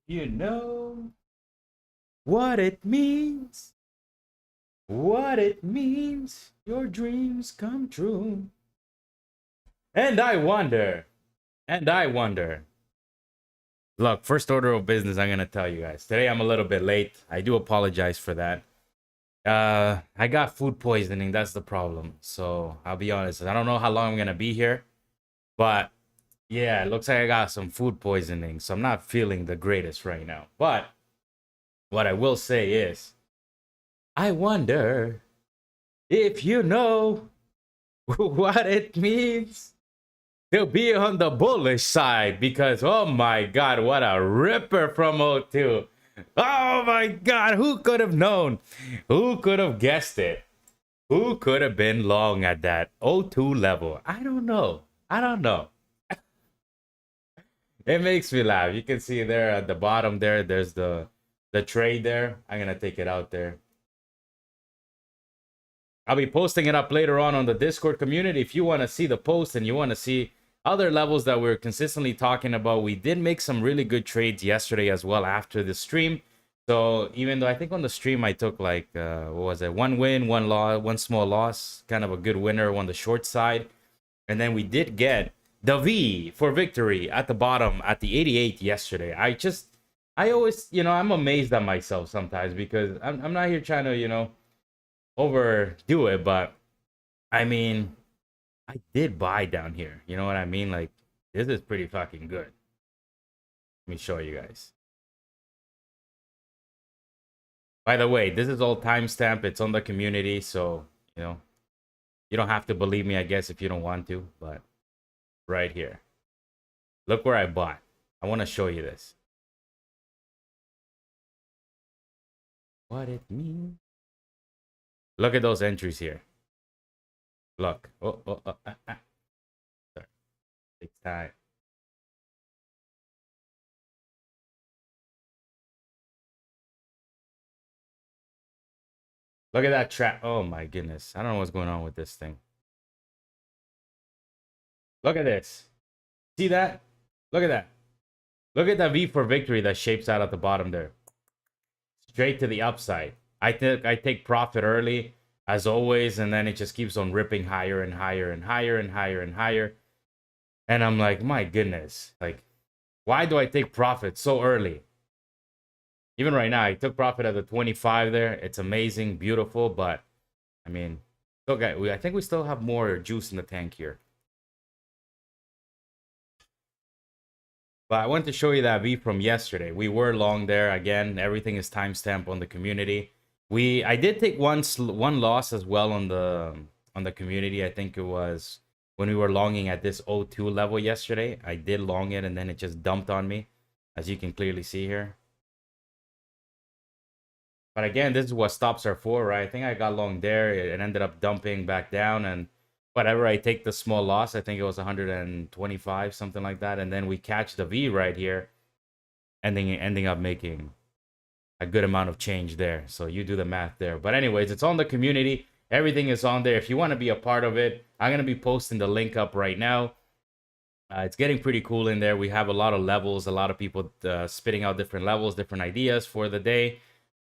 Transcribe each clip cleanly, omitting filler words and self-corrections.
You know what it means. What it means. Your dreams come true. And I wonder. And I wonder. Look, first order of business, I'm going to tell you guys. Today I'm a little bit late. I do apologize for that. I got food poisoning. That's the problem. So I'll be honest. I don't know how long I'm going to be here. But yeah, it looks like I got some food poisoning. So I'm not feeling the greatest right now. But what I will say is, I wonder if you know what it means to be on the bullish side, because oh my god, what a ripper from O2. Oh my god, who could have known? Who could have guessed it? Who could have been long at that O2 level? I don't know. I don't know. It makes me laugh. You can see there at the bottom there, there's the trade there. I'm gonna take it out there. I'll be posting it up later on the Discord community. If you want to see the post and you want to see other levels that we're consistently talking about, we did make some really good trades yesterday as well after the stream. So even though I think on the stream I took like, what was it? One win, one loss, one small loss, kind of a good winner on the short side. And then we did get the V for victory at the bottom at the 88 yesterday. I always, I'm amazed at myself sometimes because I'm not here trying to, overdo it, but I mean, I did buy down here. You know what I mean? Like, this is pretty fucking good. Let me show you guys. By the way, this is all timestamp. It's on the community, so, you don't have to believe me, I guess, if you don't want to, but right here. Look where I bought. I want to show you this. What it means. Look at those entries here. Look. Sorry. Takes time. Look at that trap. Oh my goodness. I don't know what's going on with this thing. Look at this. See that? Look at that. Look at that V for victory that shapes out at the bottom there. Straight to the upside. I take profit early, as always, and then it just keeps on ripping higher and higher and higher and higher and higher. And I'm like, my goodness, like, why do I take profit so early? Even right now, I took profit at the 25 there. It's amazing, beautiful, but I mean, I think we still have more juice in the tank here. But I wanted to show you that V from yesterday. We were long there. Again, everything is timestamp on the community. I did take one loss as well on the community. I think it was when we were longing at this O2 level yesterday. I did long it and then it just dumped on me, as you can clearly see here. But again, this is what stops are for, right? I think I got long there. It ended up dumping back down, and whatever, I take the small loss. I think it was 125, something like that. And then we catch the V right here, ending up making a good amount of change there. So you do the math there. But anyways, it's on the community. Everything is on there. If you want to be a part of it, I'm going to be posting the link up right now. It's getting pretty cool in there. We have a lot of levels, a lot of people spitting out different levels, different ideas for the day.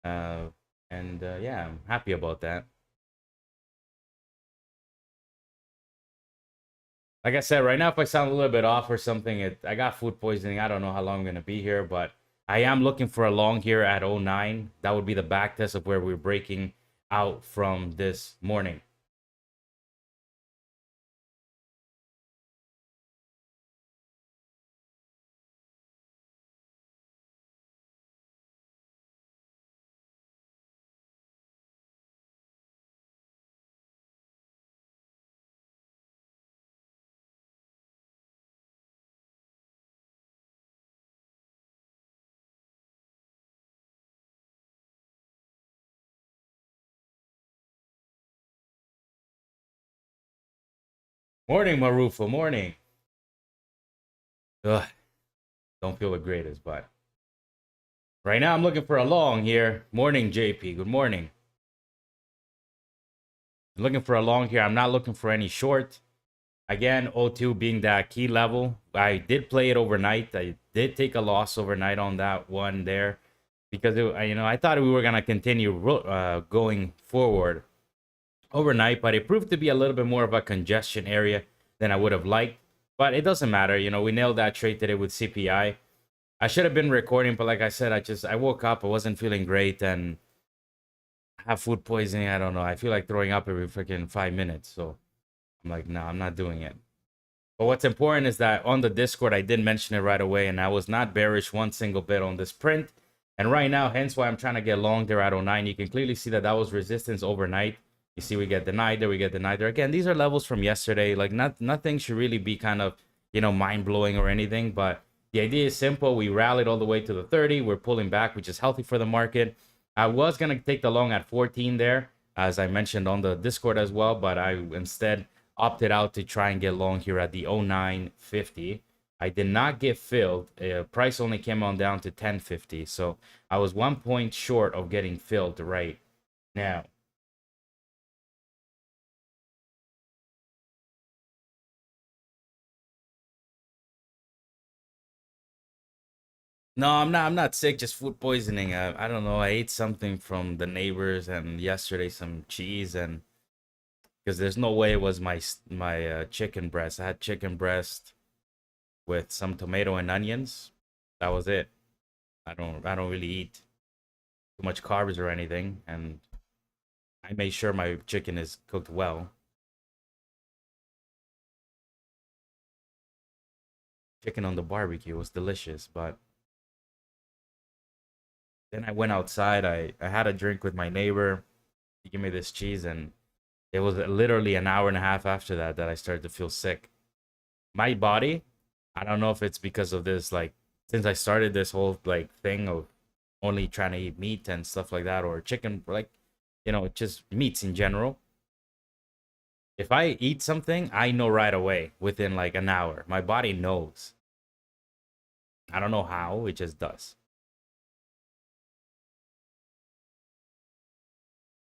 Yeah, I'm happy about that. Like I said, right now, if I sound a little bit off or something, I got food poisoning. I don't know how long I'm going to be here, but I am looking for a long here at 09. That would be the back test of where we're breaking out from this morning. Morning, Marufo. Morning. Ugh, don't feel the greatest, but right now I'm looking for a long here. Morning, JP. Good morning. I'm looking for a long here. I'm not looking for any short. Again, O2 being that key level. I did play it overnight. I did take a loss overnight on that one there because I thought we were gonna continue going forward overnight, but it proved to be a little bit more of a congestion area than I would have liked. But it doesn't matter. We nailed that trade today with CPI. I should have been recording, but like I said, I woke up, I wasn't feeling great, and I have food poisoning. I don't know. I feel like throwing up every freaking 5 minutes. So I'm like, no, I'm not doing it. But what's important is that on the Discord, I did mention it right away, and I was not bearish one single bit on this print. And right now, hence why I'm trying to get long there at 09. You can clearly see that was resistance overnight. You see we get denied there, we get denied there. Again, these are levels from yesterday. Like, nothing should really be kind of, mind-blowing or anything. But the idea is simple. We rallied all the way to the 30. We're pulling back, which is healthy for the market. I was going to take the long at 14 there, as I mentioned on the Discord as well. But I instead opted out to try and get long here at the 09.50. I did not get filled. Price only came on down to 10.50. So I was 1 point short of getting filled right now. No, I'm not sick, just food poisoning. I don't know. I ate something from the neighbors and yesterday some cheese, and because there's no way it was my chicken breast. I had chicken breast with some tomato and onions. That was it. I don't really eat too much carbs or anything, and I made sure my chicken is cooked well. Chicken on the barbecue was delicious, but then I went outside. I had a drink with my neighbor. He gave me this cheese, and it was literally an hour and a half after that I started to feel sick. My body, I don't know if it's because of this, like, since I started this whole like thing of only trying to eat meat and stuff like that, or chicken, like, just meats in general. If I eat something, I know right away within like an hour. My body knows. I don't know how, it just does.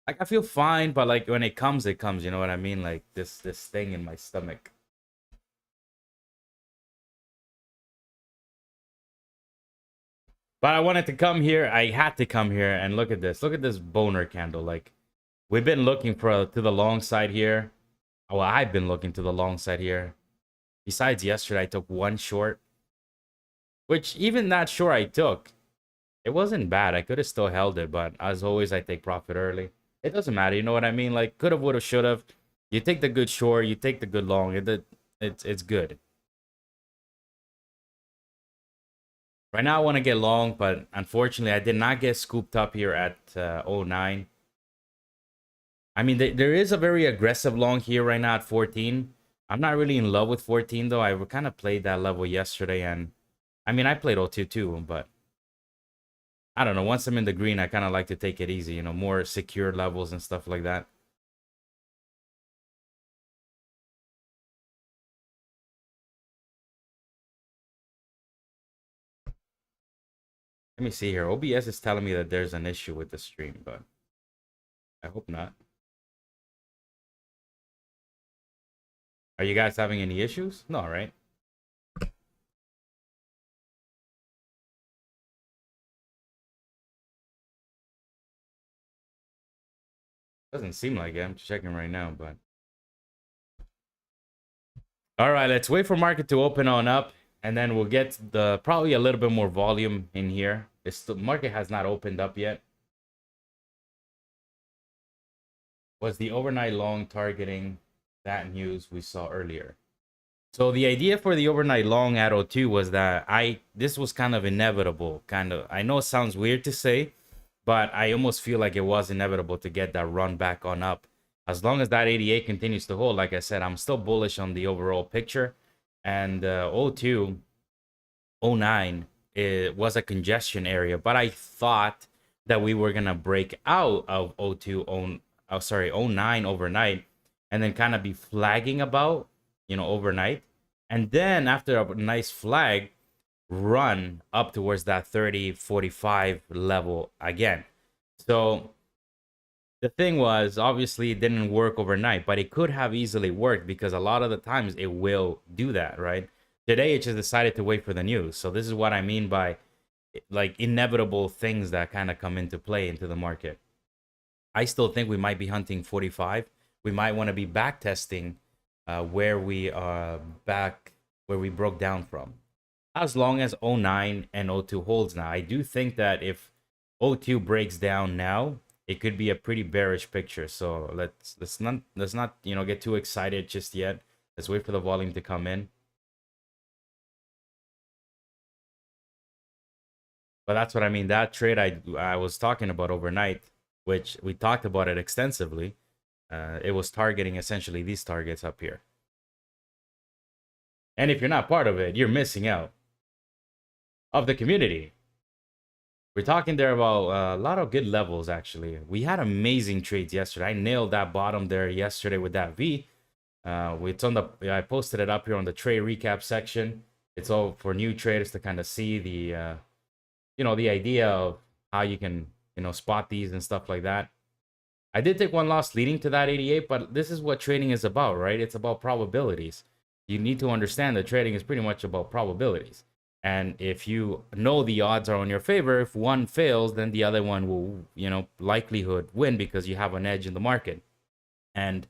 Like, I feel fine, but like when it comes, it comes. You know what I mean? Like this thing in my stomach. But I wanted to come here. I had to come here and look at this. Look at this boner candle. Like, we've been looking to the long side here. Well, I've been looking to the long side here. Besides yesterday, I took one short, which even that short I took, it wasn't bad. I could have still held it, but as always, I take profit early. It doesn't matter. You know what I mean? Like, could have, would have, should have. You take the good short, you take the good long. It's good. Right now, I want to get long, but unfortunately, I did not get scooped up here at 09. I mean, there is a very aggressive long here right now at 14. I'm not really in love with 14, though. I kind of played that level yesterday, and I mean, I played 02 too, but I don't know. Once I'm in the green, I kind of like to take it easy, more secure levels and stuff like that. Let me see here. OBS is telling me that there's an issue with the stream, but I hope not. Are you guys having any issues? No, right? Doesn't seem like it. I'm checking right now, but all right, let's wait for market to open on up, and then we'll get probably a little bit more volume in here. The market has not opened up yet. Was the overnight long targeting that news we saw earlier? So the idea for the overnight long at 02 was that this was kind of inevitable. I know it sounds weird to say, but I almost feel like it was inevitable to get that run back on up. As long as that 88 continues to hold, like I said, I'm still bullish on the overall picture. And 02, 09, it was a congestion area, but I thought that we were gonna break out of 02, 09 overnight, and then kind of be flagging about, overnight, and then after a nice flag, run up towards that 30-45 level again. So the thing was, obviously it didn't work overnight, but it could have easily worked because a lot of the times it will do that, right? Today, it just decided to wait for the news. So this is what I mean by like inevitable things that kind of come into play into the market. I still think we might be hunting 45. We might want to be back testing where we are back, where we broke down from. As long as '09 and '02 holds now. I do think that if '02 breaks down now, it could be a pretty bearish picture. So let's not get too excited just yet. Let's wait for the volume to come in. But that's what I mean. That trade I was talking about overnight, which we talked about it extensively. It was targeting essentially these targets up here. And if you're not part of it, you're missing out of the community. We're talking there about a lot of good levels, actually. We had amazing trades yesterday. I nailed that bottom there yesterday with that V. I posted it up here on the trade recap section. It's all for new traders to kind of see the idea of how you can, spot these and stuff like that. I did take one loss leading to that 88, but this is what trading is about, right? It's about probabilities. You need to understand that trading is pretty much about probabilities. And if you know the odds are on your favor, if one fails, then the other one will, likelihood win because you have an edge in the market. And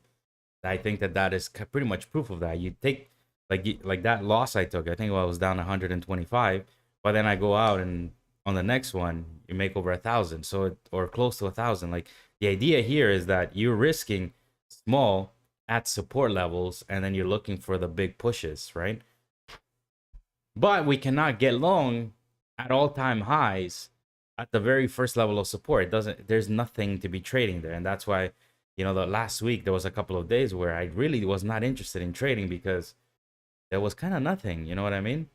I think that is pretty much proof of that. You take like that loss I took. I think I was down 125, but then I go out and on the next one you make over 1,000, or close to 1,000. Like the idea here is that you're risking small at support levels, and then you're looking for the big pushes, right? But we cannot get long at all-time highs at the very first level of support. There's nothing to be trading there. And that's why, the last week there was a couple of days where I really was not interested in trading because there was kind of nothing, you know what I mean?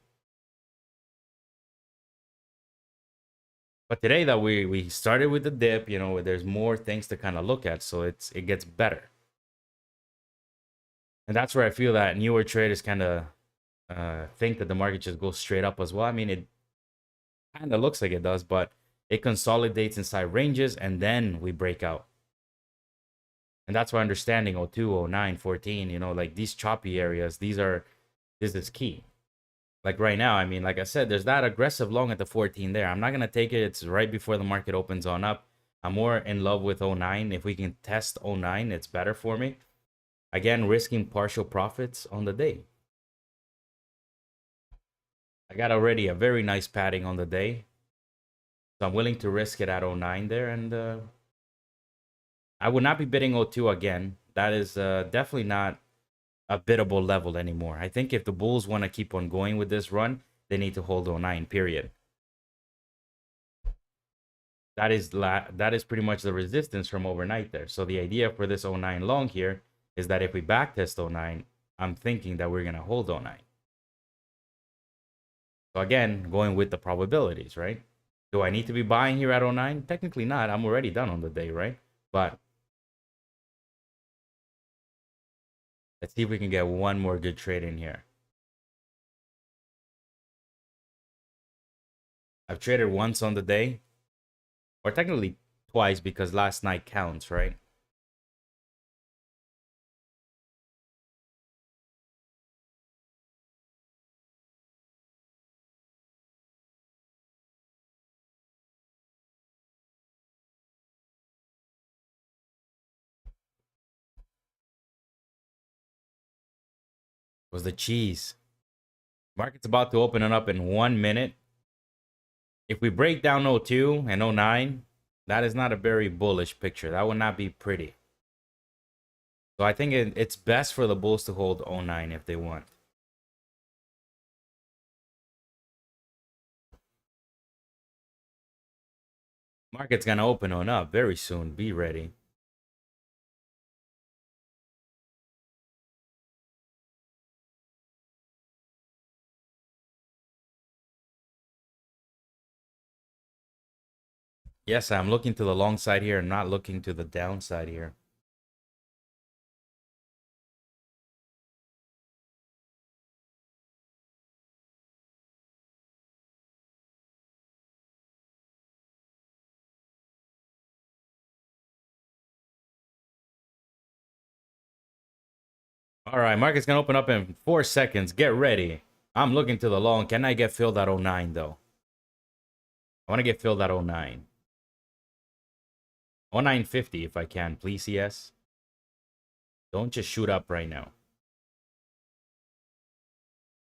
But today that we started with the dip, there's more things to kind of look at, so it gets better. And that's where I feel that newer traders kind of think that the market just goes straight up as well. I mean, it kind of looks like it does, but it consolidates inside ranges and then we break out. And that's why understanding 02, 09, 14, like these choppy areas, this is key. Like right now, I mean, like I said, there's that aggressive long at the 14 there. I'm not going to take it. It's right before the market opens on up. I'm more in love with '09. If we can test '09, it's better for me. Again, risking partial profits on the day. I got already a very nice padding on the day. So I'm willing to risk it at '09 there. And I would not be bidding '02 again. That is definitely not a biddable level anymore. I think if the Bulls want to keep on going with this run, they need to hold '09, period. That is pretty much the resistance from overnight there. So the idea for this '09 long here is that if we backtest '09, I'm thinking that we're going to hold '09. So again, going with the probabilities, right? Do I need to be buying here at '09? Technically not. I'm already done on the day, right? But let's see if we can get one more good trade in here. I've traded once on the day, or technically twice because last night counts, right? Was the cheese. Market's about to open it up in 1 minute. If we break down '02 and '09, that is not a very bullish picture. That would not be pretty. So I think it's best for the Bulls to hold '09 if they want. Market's gonna open on up very soon. Be ready. Yes, I'm looking to the long side here and not looking to the downside here. All right, market's gonna open up in 4 seconds. Get ready. I'm looking to the long. Can I get filled at 09 though? I want to get filled at 09. 0950 if I can, please, yes. Don't just shoot up right now.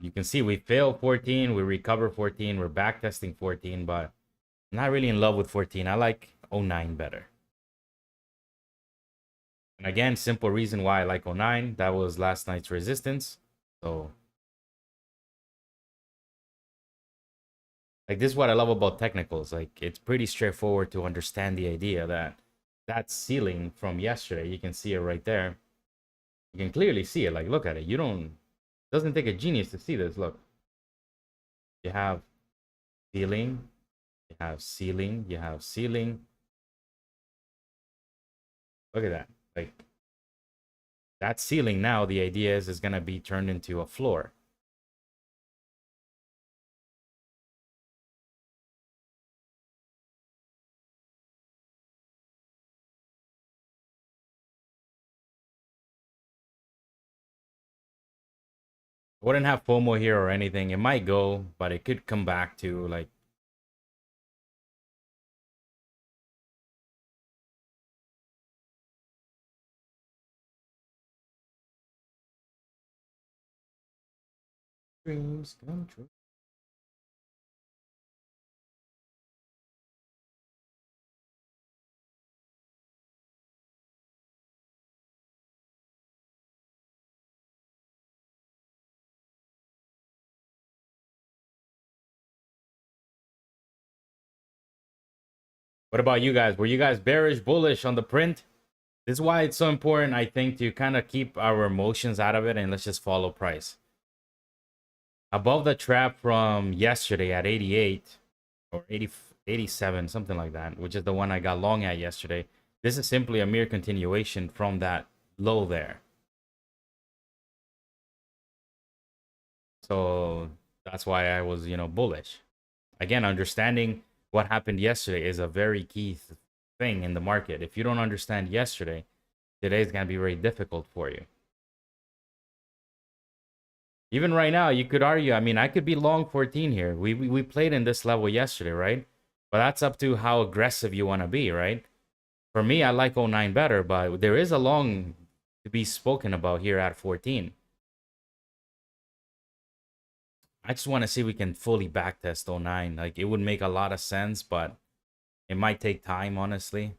You can see we failed 14, we recover 14, we're back testing 14, but I'm not really in love with 14. I like 09 better. And again, simple reason why I like 09. That was last night's resistance. So, like, this is what I love about technicals. Like, it's pretty straightforward to understand the idea that that ceiling from yesterday, you can see it right there. You can clearly see it. Like, look at it. You don't, doesn't take a genius to see this. Look, you have ceiling, you have ceiling, you have ceiling. Look at that. Like, that ceiling now, the idea is going to be turned into a floor. Wouldn't have FOMO here or anything. It might go, but it could come back to like dreams come true. What about you guys? Were you guys bearish, bullish on the print? This is why it's so important, I think, to kind of keep our emotions out of it and let's just follow price. Above the trap from yesterday at 88 or 80, 87, something like that, which is the one I got long at yesterday. This is simply a mere continuation from that low there. So that's why I was, bullish. Again, understanding what happened yesterday is a very key thing in the market. If you don't understand yesterday, today is going to be very difficult for you. Even right now, you could argue, I mean, I could be long 14 here. We played in this level yesterday, right? But that's up to how aggressive you want to be, right? For me, I like 09 better, but there is a long to be spoken about here at 14. I just want to see if we can fully backtest 09. Like, it would make a lot of sense, but it might take time, honestly.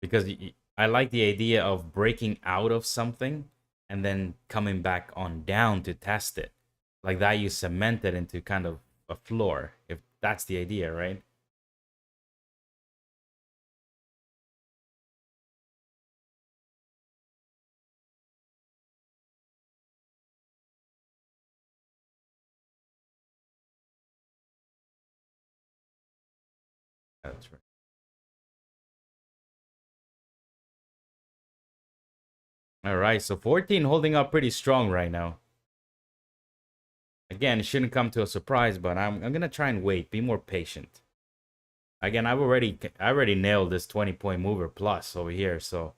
Because I like the idea of breaking out of something and then coming back on down to test it. Like that, you cement it into kind of a floor, if that's the idea, right? That's right. All right, so 14 holding up pretty strong right now. Again, it shouldn't come to a surprise, but I'm gonna try and wait, be more patient. Again, I already nailed this 20-point mover plus over here, so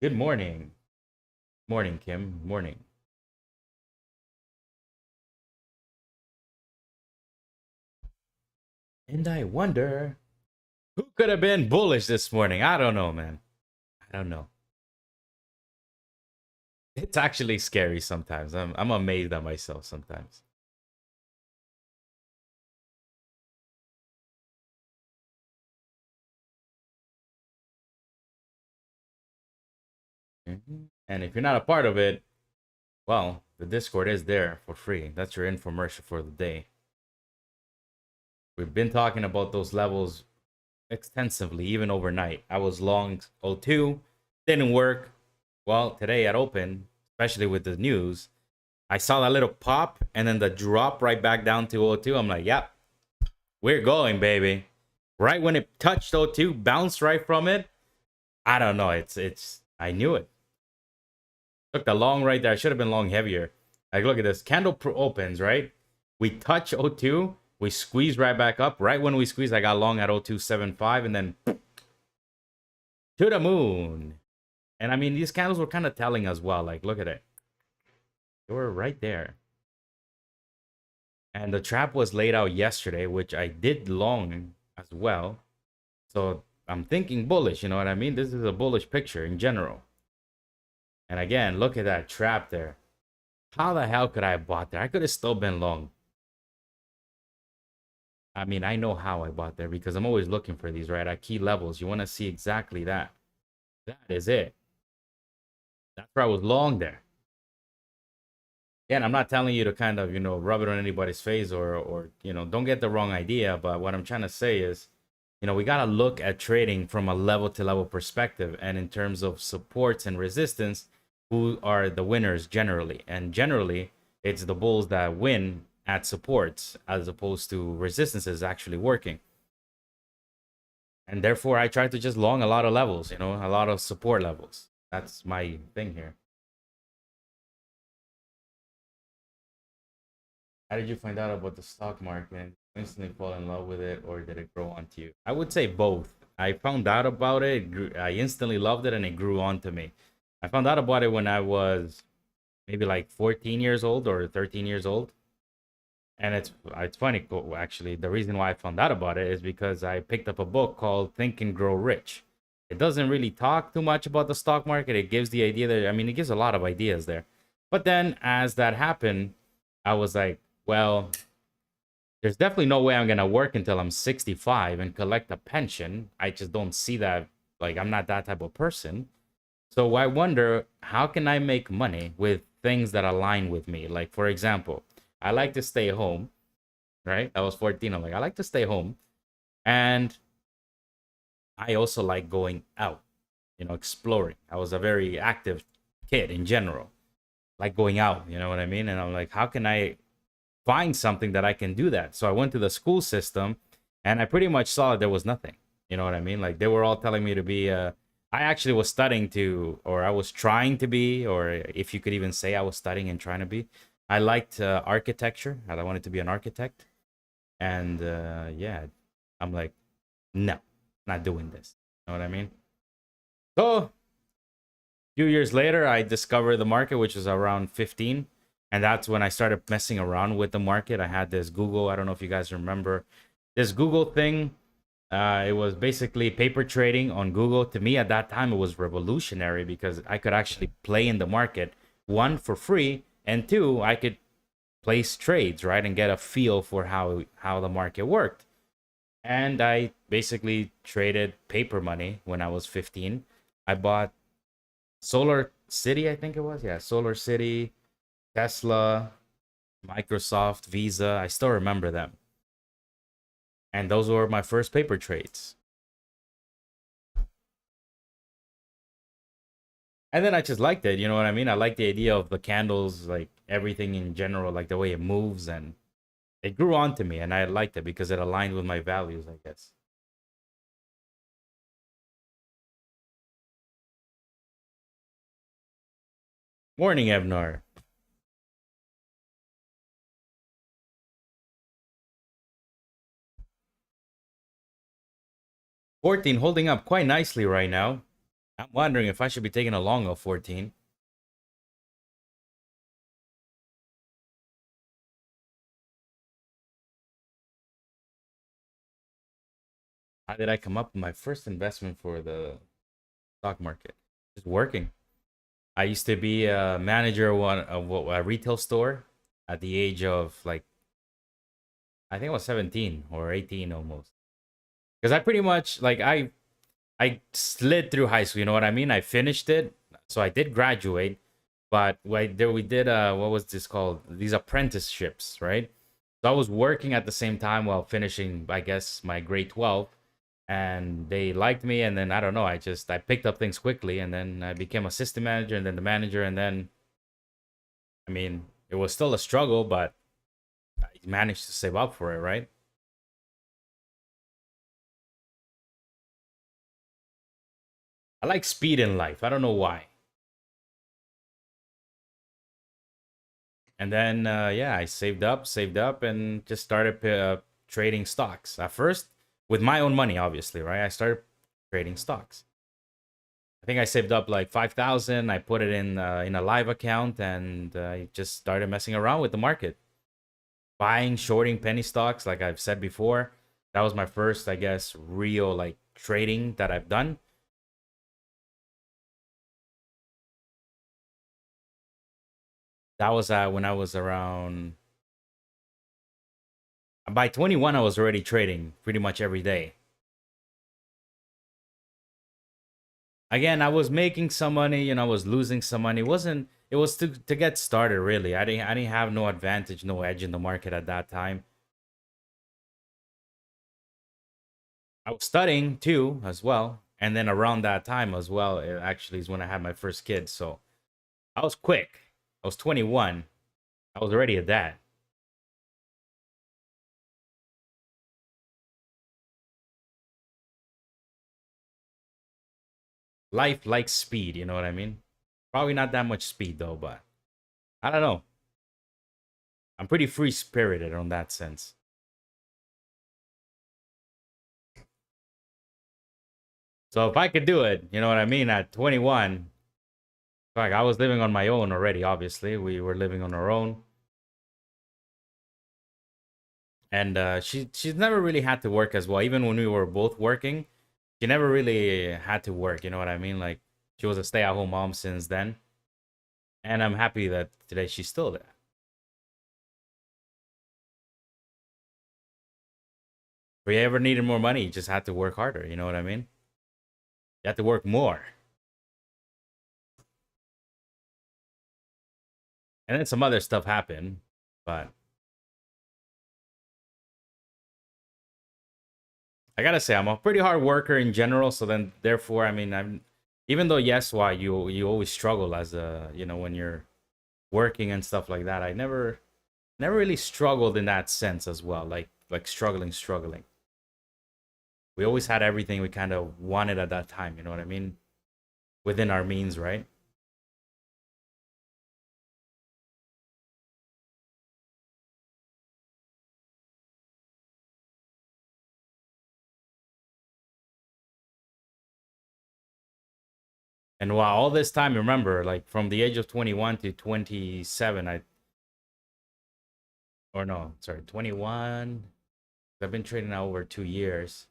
good morning. Morning, Kim. Morning. And I wonder who could have been bullish this morning. I don't know, man. I don't know. It's actually scary sometimes. I'm amazed at myself sometimes. And if you're not a part of it, well, the Discord is there for free. That's your infomercial for the day. We've been talking about those levels extensively, even overnight. I was long 02, didn't work. Well, today at open, especially with the news, I saw that little pop and then the drop right back down to 02. I'm like, yep, we're going, baby. Right when it touched 02, bounced right from it. I don't know. I knew it. Look, the long right there. I should have been long heavier. Like, look at this. Candle opens, right? We touch 02. We squeeze right back up. Right when we squeeze, I got long at 0275. And then to the moon. And I mean, these candles were kind of telling as well. Like, look at it. They were right there. And the trap was laid out yesterday, which I did long as well. So I'm thinking bullish, you know what I mean? This is a bullish picture in general. And again, look at that trap there. How the hell could I have bought there? I could have still been long. I mean, I know how I bought there because I'm always looking for these, right? At key levels. You want to see exactly that. That is it. That's where I was long there. Again, I'm not telling you to kind of, rub it on anybody's face or don't get the wrong idea. But what I'm trying to say is, we got to look at trading from a level to level perspective. And in terms of supports and resistance, who are the winners generally? And generally, it's the bulls that win at supports as opposed to resistances actually working. And therefore, I try to just long a lot of levels, a lot of support levels. That's my thing here. How did you find out about the stock market? Instantly fall in love with it, or did it grow onto you? I would say both. I found out about it. I instantly loved it, and it grew onto me. I found out about it when I was maybe like 14 years old or 13 years old. And it's funny, actually. The reason why I found out about it is because I picked up a book called Think and Grow Rich. It doesn't really talk too much about the stock market. It gives the idea that, I mean, it gives a lot of ideas there. But then as that happened, I was like, well, there's definitely no way I'm going to work until I'm 65 and collect a pension. I just don't see that. Like, I'm not that type of person. So I wonder, how can I make money with things that align with me? Like, for example, I like to stay home, right? I was 14. I'm like, I like to stay home. And I also like going out, exploring. I was a very active kid in general, like going out, you know what I mean? And I'm like, how can I find something that I can do that? So I went to the school system and I pretty much saw that there was nothing, you know what I mean? Like they were all telling me to be, I actually was studying to, or I was trying to be, or if you could even say I was studying and trying to be. I liked architecture. I wanted to be an architect. And yeah, I'm like, no, not doing this. You know what I mean? So a few years later, I discovered the market, which was around 15. And that's when I started messing around with the market. I had this Google. I don't know if you guys remember this Google thing. It was basically paper trading on Google. To me, at that time, it was revolutionary because I could actually play in the market, one, for free, and two, I could place trades, right, and get a feel for how the market worked. And I basically traded paper money when I was 15. I bought Solar City, I think it was. Yeah, Solar City, Tesla, Microsoft, Visa. I still remember them. And those were my first paper trades. And then I just liked it, you know what I mean? I like the idea of the candles, like everything in general, like the way it moves, and it grew on to me, and I liked it because it aligned with my values, I guess. Morning, Evnar. 14 holding up quite nicely right now. I'm wondering if I should be taking a long of 14. How did I come up with my first investment for the stock market? Just working. I used to be a manager of a retail store at the age of like, I think I was 17 or 18 almost. Because I pretty much like I slid through high school, you know what I mean? I finished it. So I did graduate, but we did what was this called? These apprenticeships, right? So I was working at the same time while finishing, I guess, my grade 12, and they liked me, and then I don't know, I picked up things quickly, and then I became assistant manager and then the manager, and then I mean, it was still a struggle, but I managed to save up for it, right? I like speed in life. I don't know why. And then yeah, I saved up, and just started trading stocks. At first, with my own money, obviously, right? I started trading stocks. think I saved up like 5,000. I put it in a live account, and I just started messing around with the market, buying, shorting penny stocks. Like I've said before, that was my first, I guess, real like trading that I've done. That was when I was around. By 21, I was already trading pretty much every day. Again, I was making some money, I was losing some money. It was to get started really. I didn't have no advantage, no edge in the market at that time. I was studying too as well. And then around that time as well, it actually is when I had my first kid. So I was quick. I was 21. I was already a dad. Life likes speed, you know what I mean? Probably not that much speed though, but I don't know. I'm pretty free spirited on that sense. So if I could do it, you know what I mean, at 21, like I was living on my own already, obviously. We were living on our own. And she's never really had to work as well. Even when we were both working, she never really had to work, you know what I mean? Like she was a stay-at-home mom since then. And I'm happy that today she's still there. If you ever needed more money, you just had to work harder, you know what I mean? You had to work more. And then some other stuff happened, but I gotta say I'm a pretty hard worker in general. So then, therefore, I mean, I'm even though yes, why you always struggle as a when you're working and stuff like that. I never really struggled in that sense as well. Like struggling. We always had everything we kind of wanted at that time. You know what I mean? Within our means, right? And while all this time, remember, like from the age of 21 to 27, or no, sorry, 21. I've been trading now over 2 years.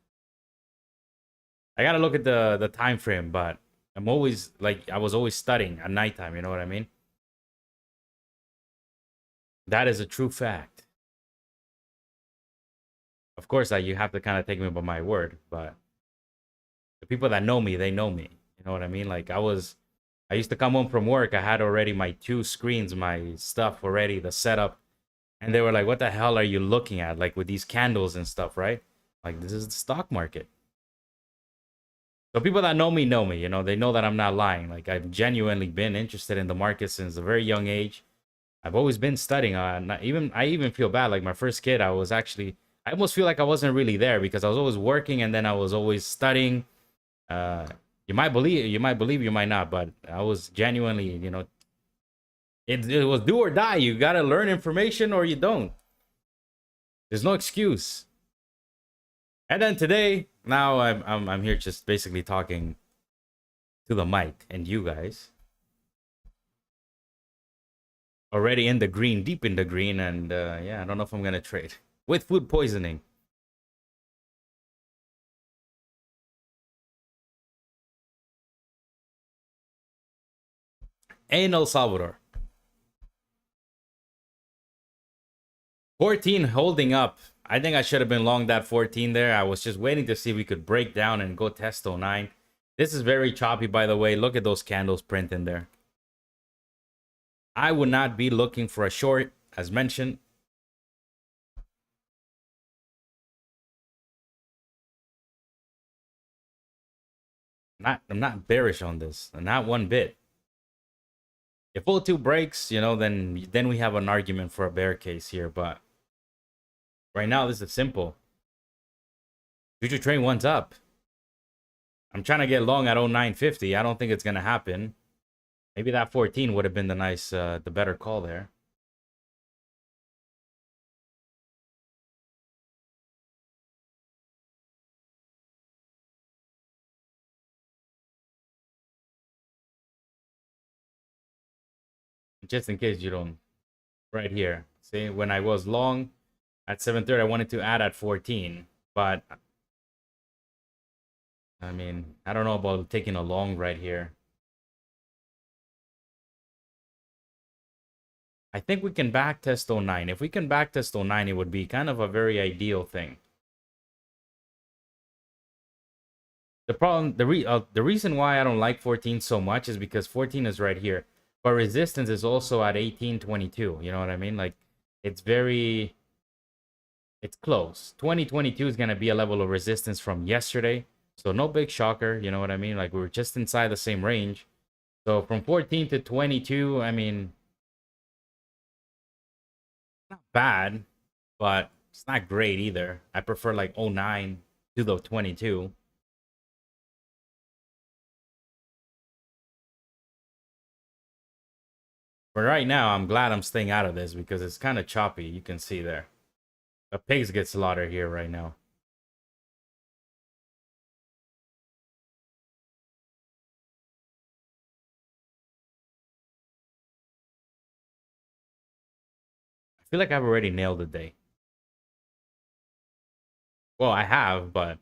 I gotta look at the time frame, but I'm always like I was always studying at nighttime. You know what I mean? That is a true fact. Of course, you have to kind of take me by my word, but the people that know me, they know me. You know what I mean? Like I used to come home from work. I had already my two screens, my stuff already, the setup, and they were like, "What the hell are you looking at? Like with these candles and stuff, right? Like this is the stock market." So people that know me know me. They know that I'm not lying. Like I've genuinely been interested in the market since a very young age. I've always been studying. I even feel bad. Like my first kid, I almost feel like I wasn't really there because I was always working and then I was always studying. Uh, you might not, but I was genuinely, it was do or die. You gotta learn information or you don't. There's no excuse. And then today, now I'm here just basically talking to the mic and you guys already in the green, deep in the green, and yeah, I don't know if I'm gonna trade with food poisoning. In El Salvador. 14 holding up. I think I should have been long that 14 there. I was just waiting to see if we could break down and go test 09. This is very choppy, by the way. Look at those candles print in there. I would not be looking for a short, as mentioned. I'm not bearish on this, not one bit. If O2 breaks, then we have an argument for a bear case here. But right now, this is simple. Future train one's up. I'm trying to get long at 0950. I don't think it's gonna happen. Maybe that 14 would have been the better call there. Just in case you don't, right here. See, when I was long at 7:30, I wanted to add at 14, but I mean, I don't know about taking a long right here. I think we can backtest 09. If we can backtest 09, it would be kind of a very ideal thing. The problem, the reason why I don't like 14 so much is because 14 is right here, but resistance is also at 1822. You know what I mean? Like, it's very, it's close. 2022 is gonna be a level of resistance from yesterday, so no big shocker. You know what I mean? Like, we're just inside the same range. So from 14 to 22, I mean, not bad, but it's not great either. I prefer like 09 to the 22. But right now, I'm glad I'm staying out of this because it's kind of choppy. You can see there. The pigs get slaughtered here right now. I feel like I've already nailed the day. Well, I have, but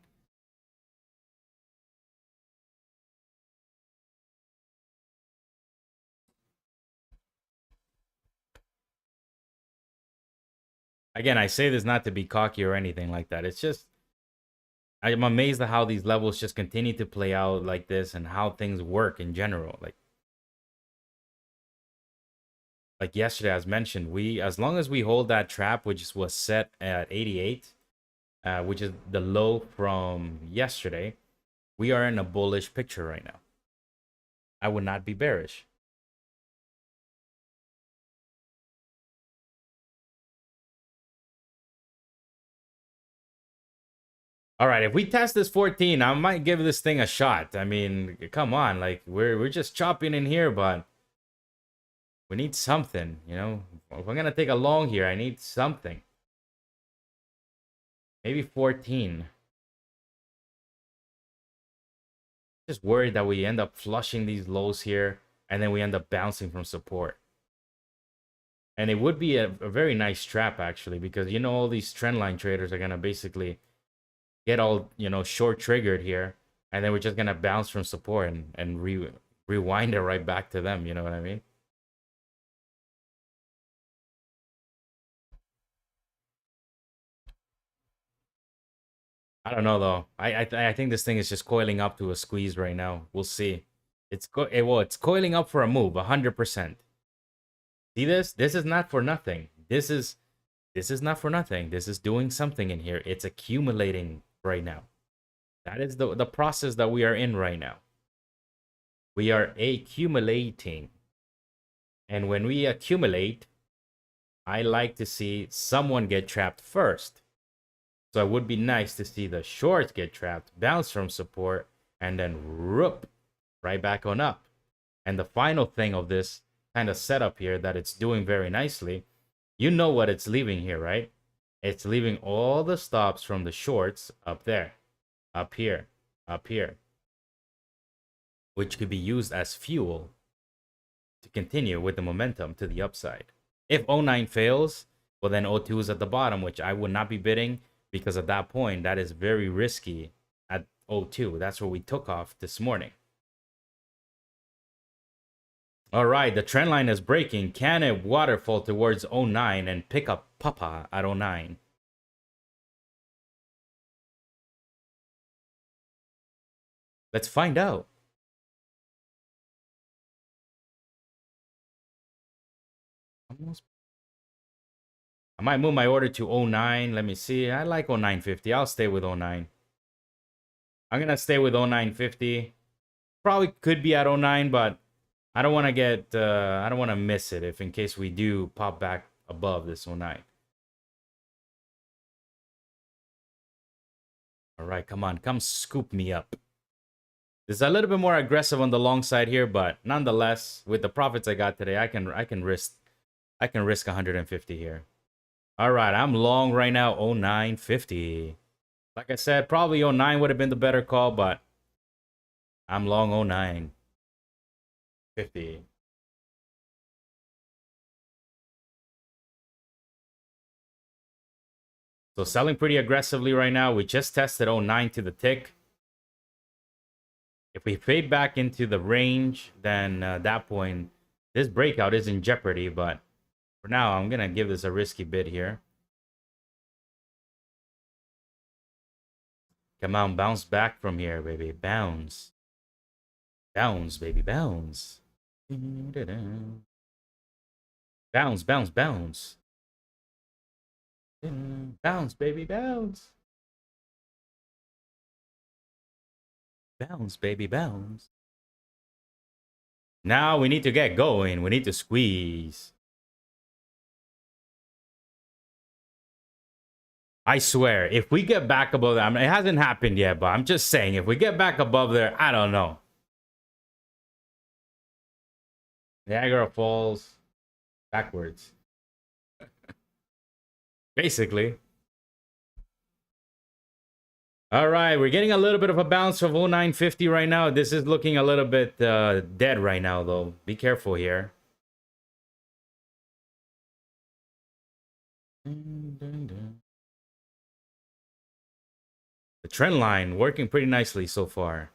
again, I say this not to be cocky or anything like that. It's just I'm amazed at how these levels just continue to play out like this and how things work in general. Like yesterday, as mentioned, we as long as we hold that trap, which was set at 88, which is the low from yesterday, we are in a bullish picture right now. I would not be bearish. All right, if we test this 14, I might give this thing a shot. I mean, come on, like we're just chopping in here, but we need something, you know. If I'm gonna take a long here, I need something. Maybe 14. Just worried that we end up flushing these lows here, and then we end up bouncing from support. And it would be a very nice trap actually, because you know all these trendline traders are gonna basically get all, you know, short triggered here, and then we're just gonna bounce from support and rewind it right back to them. You know what I mean? I don't know though. I think this thing is just coiling up to a squeeze right now. We'll see. Well, it's coiling up for a move, 100%. See this? This is not for nothing. This is not for nothing. This is doing something in here. It's accumulating right now. That is the process that we are in right now. We are accumulating. And when we accumulate, I like to see someone get trapped first. So it would be nice to see the shorts get trapped, bounce from support, and then roop right back on up. And the final thing of this kind of setup here that it's doing very nicely, you know what it's leaving here, right? It's leaving all the stops from the shorts up there, up here, up here, which could be used as fuel to continue with the momentum to the upside. If 09 fails, well then 02 is at the bottom, which I would not be bidding because at that point, that is very risky at 02. That's where we took off this morning. All right, the trend line is breaking. Can it waterfall towards 09 and pick up Papa at 09? Let's find out. Almost. I might move my order to 09. Let me see. I like 0950. I'll stay with 09. I'm going to stay with 0950. Probably could be at 09, but I don't want to get, I don't want to miss it if in case we do pop back above this 09. All right, come on. Come scoop me up. This is a little bit more aggressive on the long side here, but nonetheless, with the profits I got today, I can risk 150 here. All right, I'm long right now, 0950. Like I said, probably 09 would have been the better call, but I'm long 0950. So selling pretty aggressively right now. We just tested 09 to the tick. If we fade back into the range, then at that point, this breakout is in jeopardy. But for now, I'm going to give this a risky bid here. Come on, bounce back from here, baby. Bounce. Bounce, baby, bounce. Bounce, bounce, bounce. Bounce, baby, bounce. Bounce, baby, bounce. Now we need to get going. We need to squeeze. I swear, if we get back above that, I mean, it hasn't happened yet, but I'm just saying, if we get back above there, I don't know. Niagara Falls backwards. Basically. All right, we're getting a little bit of a bounce of 0950 right now. This is looking a little bit dead right now, though. Be careful here. The trend line working pretty nicely so far.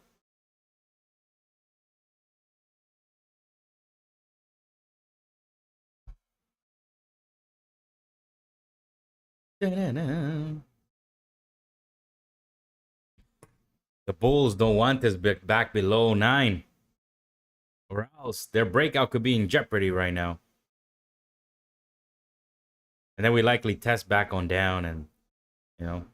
The bulls don't want this back below 9. Or else their breakout could be in jeopardy right now. And then we likely test back on down and, you know.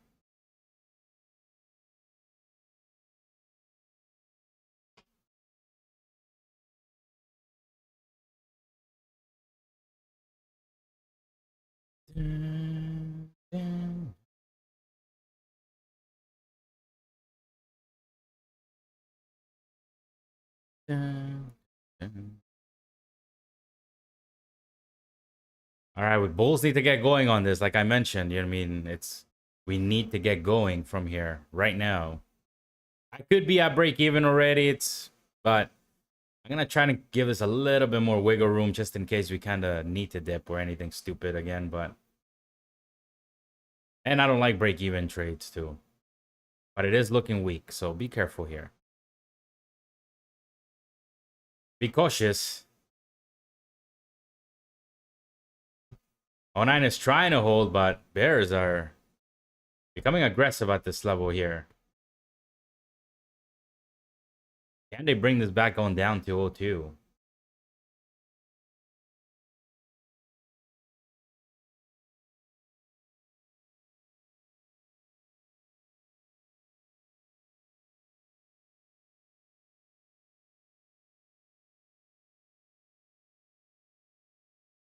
All right, we bulls need to get going on this. Like I mentioned, you know what I mean? We need to get going from here right now. I could be at break even already. But I'm gonna try to give this a little bit more wiggle room just in case we kind of need to dip or anything stupid again. And I don't like break even trades too. But it is looking weak, so be careful here. Be cautious. 09 is trying to hold, but bears are becoming aggressive at this level here. Can they bring this back on down to 02?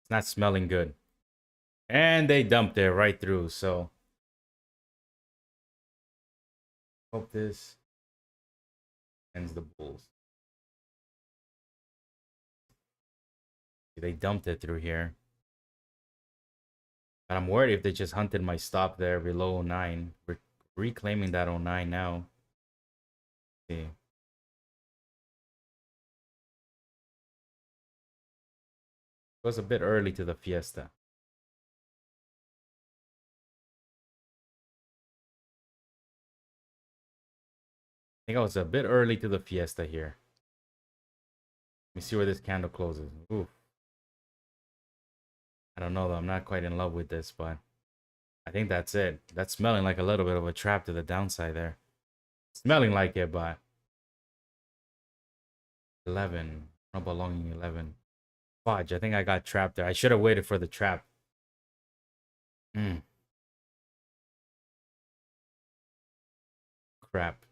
It's not smelling good. And they dumped it right through, so hope this ends the bulls. They dumped it through here. But I'm worried if they just hunted my stop there below 09. We're reclaiming that 09 now. Let's see. It was a bit early to the fiesta. I think I was a bit early to the fiesta here. Let me see where this candle closes. Ooh. I don't know though. I'm not quite in love with this, but I think that's it. That's smelling like a little bit of a trap to the downside there. Smelling like it, but 11. Not belonging 11. Fudge. I think I got trapped there. I should have waited for the trap. Crap.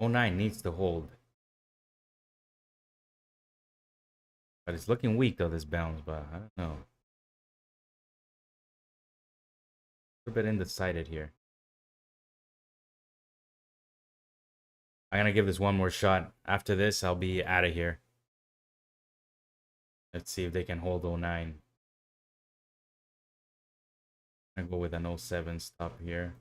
Oh 09 needs to hold. But it's looking weak though, this bounce, but I don't know. A bit undecided here. I'm gonna give this one more shot. After this, I'll be out of here. Let's see if they can hold 09. I'm gonna go with an 07 stop here.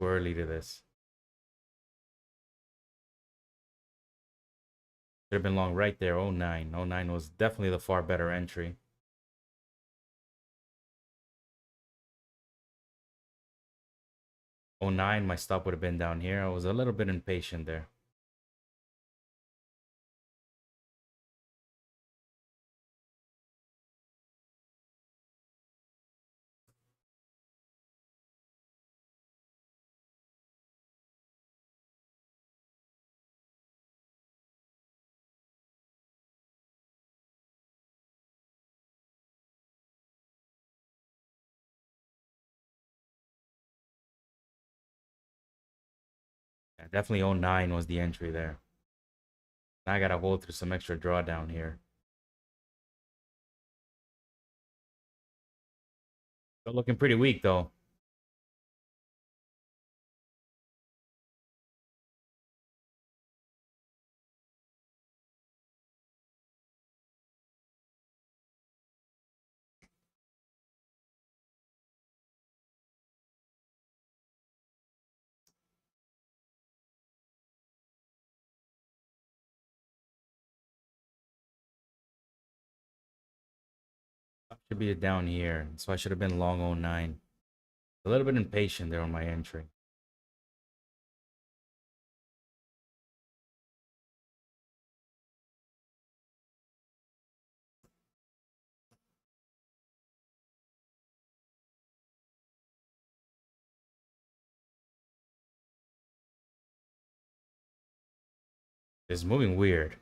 Too early to this. Should have been long right there. 09. 09 was definitely the far better entry. '09, my stop would have been down here. I was a little bit impatient there. Yeah, definitely '09 was the entry there. Now I gotta hold through some extra drawdown here. Still looking pretty weak though. Should be down here. So I should have been long '09. A little bit impatient there on my entry. It's moving weird.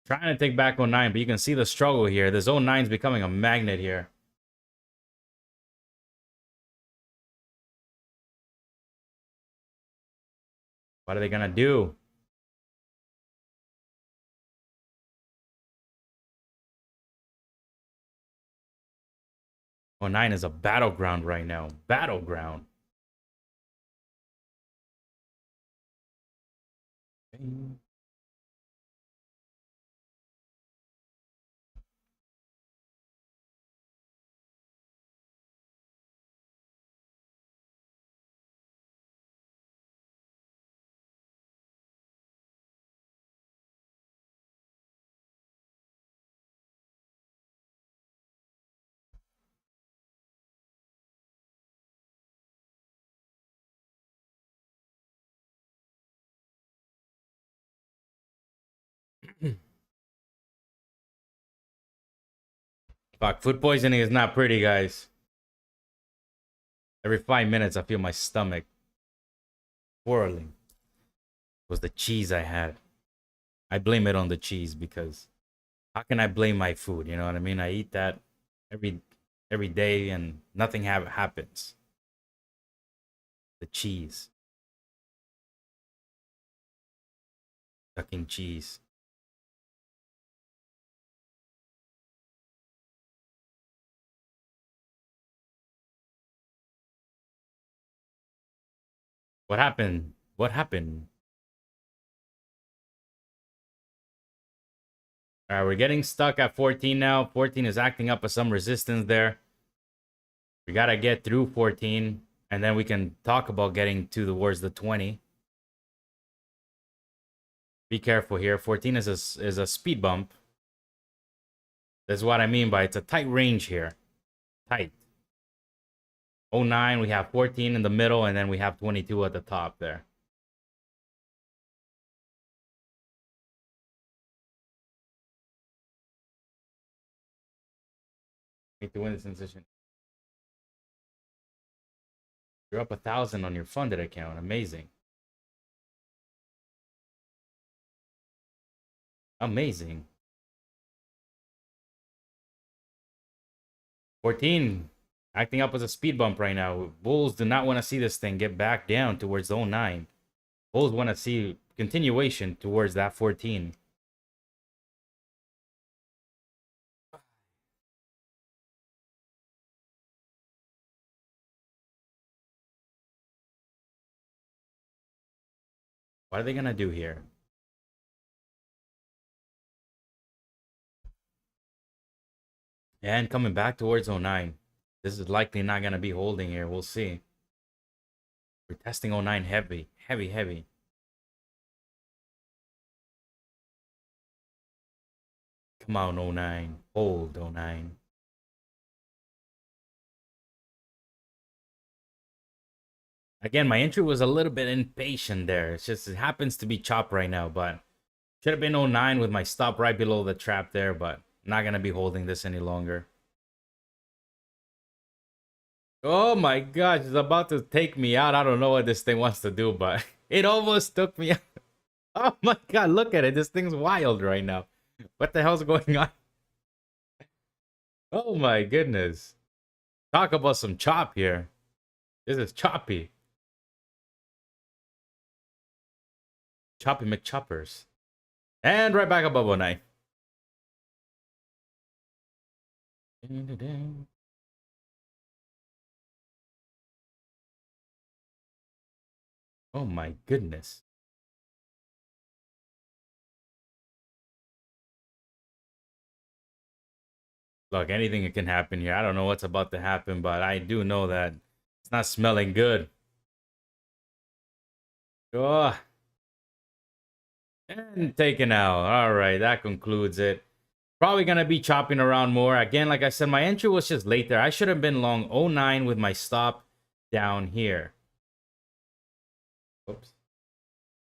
Trying to take back '09, but you can see the struggle here. This '09 is becoming a magnet here. What are they gonna do? '09 is a battleground right now. Battleground. Fuck, food poisoning is not pretty, guys. Every 5 minutes, I feel my stomach whirling. It was the cheese I had. I blame it on the cheese because how can I blame my food? You know what I mean? I eat that every every day and nothing happens. The cheese. Fucking cheese. What happened? What happened? All right, we're getting stuck at 14 now. 14 is acting up with some resistance there. We gotta get through 14, and then we can talk about getting towards the 20. Be careful here. 14 is a speed bump. That's what I mean by it's a tight range here. Tight. '09, we have 14 in the middle, and then we have 22 at the top there. Need to win this transition. You're up 1,000 on your funded account. Amazing. Amazing. 14. Acting up as a speed bump right now. Bulls do not want to see this thing get back down towards 09. Bulls want to see continuation towards that 14. What are they going to do here? And coming back towards 09. This is likely not going to be holding here. We'll see. We're testing 09 heavy. Heavy. Come on, 09. Hold 09. Again, my entry was a little bit impatient there. It happens to be chop right now, but should have been 09 with my stop right below the trap there, but not going to be holding this any longer. Oh my gosh, it's about to take me out. I don't know what this thing wants to do, but it almost took me out. Oh my god, look at it. This thing's wild right now. What the hell's going on? Oh my goodness. Talk about some chop here. This is choppy. Choppy McChoppers. And right back above 09. Oh my goodness. Look, anything can happen here. I don't know what's about to happen, but I do know that it's not smelling good. Oh. And taken out. All right, that concludes it. Probably going to be chopping around more. Again, like I said, my entry was just late there. I should have been long 09 with my stop down here. Oops.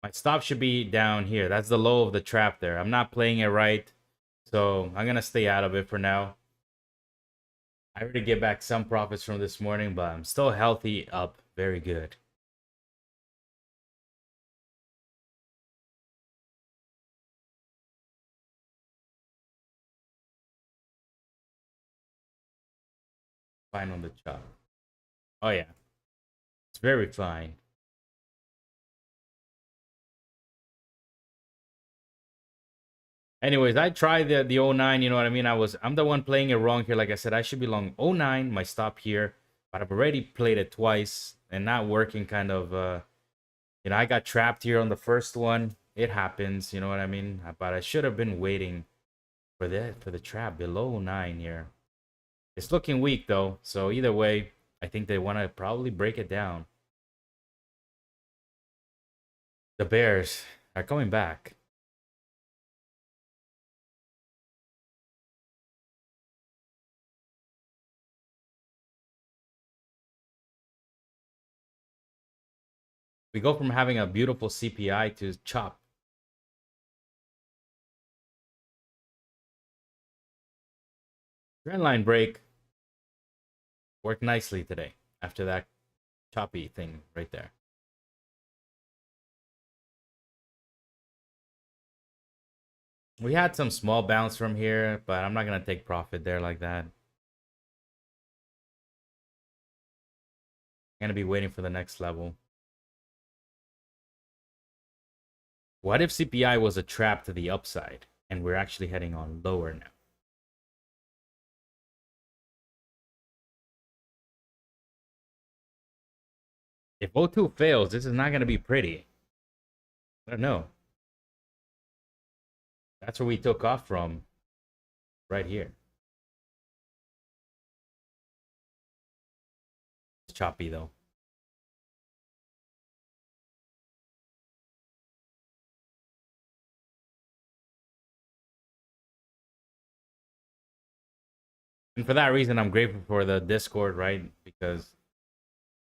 My stop should be down here. That's the low of the trap there. I'm not playing it right. So I'm going to stay out of it for now. I already get back some profits from this morning, but I'm still healthy up. Very good. Fine on the chop. Oh, yeah. It's very fine. Anyways, I tried the 09, you know what I mean? I'm the one playing it wrong here. Like I said, I should be long 09, my stop here. But I've already played it twice and not working kind of you know, I got trapped here on the first one. It happens, you know what I mean? But I should have been waiting for the trap below 9 here. It's looking weak though, so either way, I think they want to probably break it down. The Bears are coming back. We go from having a beautiful CPI to chop. Trend line break worked nicely today after that choppy thing right there. We had some small bounce from here, but I'm not going to take profit there like that. I'm going to be waiting for the next level. What if CPI was a trap to the upside and we're actually heading on lower now? If O2 fails, this is not going to be pretty. I don't know. That's where we took off from. Right here. It's choppy though. And for that reason, I'm grateful for the Discord, right? Because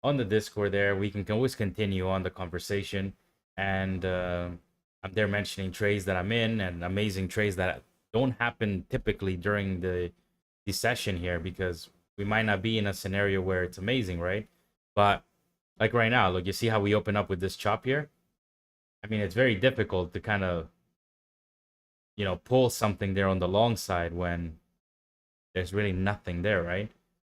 on the Discord there, we can always continue on the conversation. And I'm there mentioning trades that I'm in and amazing trades that don't happen typically during the session here because we might not be in a scenario where it's amazing, right? But like right now, look, you see how we open up with this chop here? I mean, it's very difficult to kind of, you know, pull something there on the long side when there's really nothing there, right?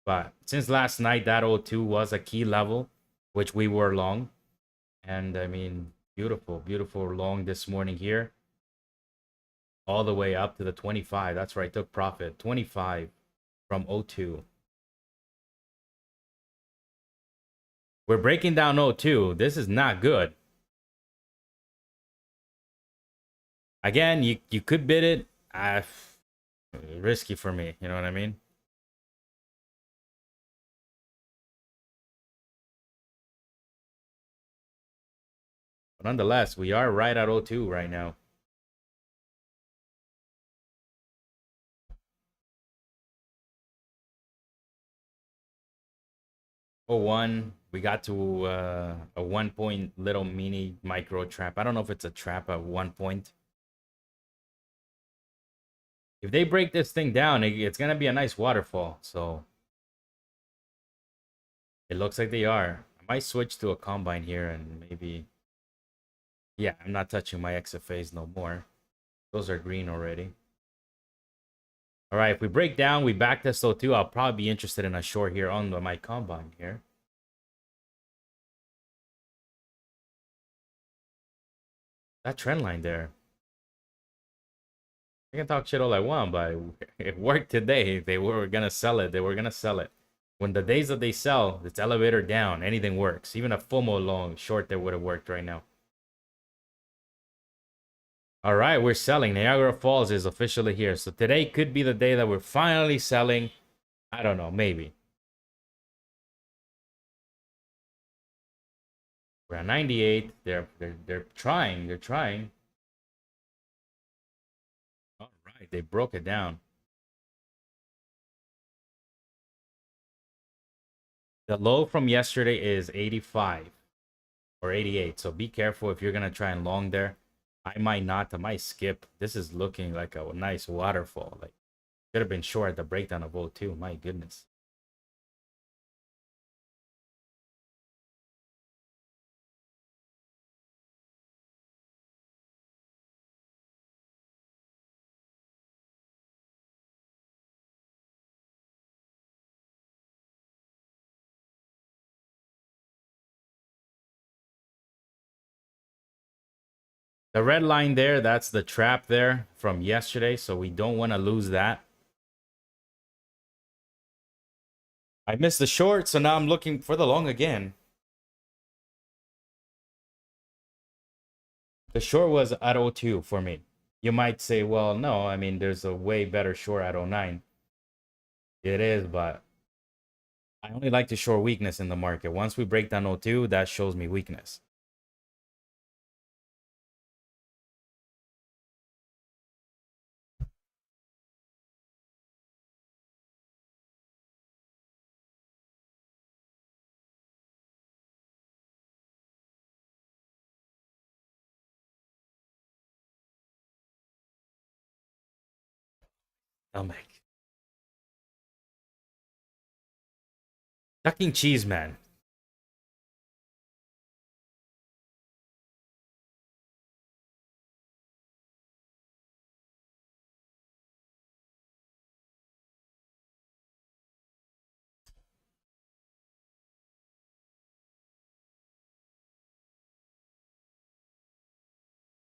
But since last night, that 02 was a key level, which we were long. And I mean, beautiful, beautiful long this morning here. All the way up to the 25. That's right, took profit. 25 from 02. We're breaking down 02. This is not good. Again, you could bid it. Risky for me. You know what I mean? But nonetheless, we are right at 02 right now. Oh, one. We got to a 1 point little mini micro trap. I don't know if it's a trap at 1 point. If they break this thing down, it's gonna be a nice waterfall. So it looks like they are. I might switch to a combine here and maybe. Yeah, I'm not touching my XFAs no more. Those are green already. All right, if we break down, we back test 02. I'll probably be interested in a short here on my combine here. That trend line there. I can talk shit all I want, but it worked today. They were gonna sell it. They were gonna sell it. When the days that they sell, it's elevator down. Anything works. Even a FOMO long short that would have worked right now. All right, we're selling. Niagara Falls is officially here. So today could be the day that we're finally selling. I don't know, maybe. We're at 98. They're trying. They're trying. All right, they broke it down. The low from yesterday is 85 or 88. So be careful if you're gonna try and long there. I might not. I might skip. This is looking like a nice waterfall. Like could have been short at the breakdown of 02. My goodness. The red line there, that's the trap there from yesterday. So we don't want to lose that. I missed the short, so now I'm looking for the long again. The short was at 02 for me. You might say, well, no, I mean, there's a way better short at 09. It is, but I only like to short weakness in the market. Once we break down 02, that shows me weakness. Stomach. Duck and cheese, man.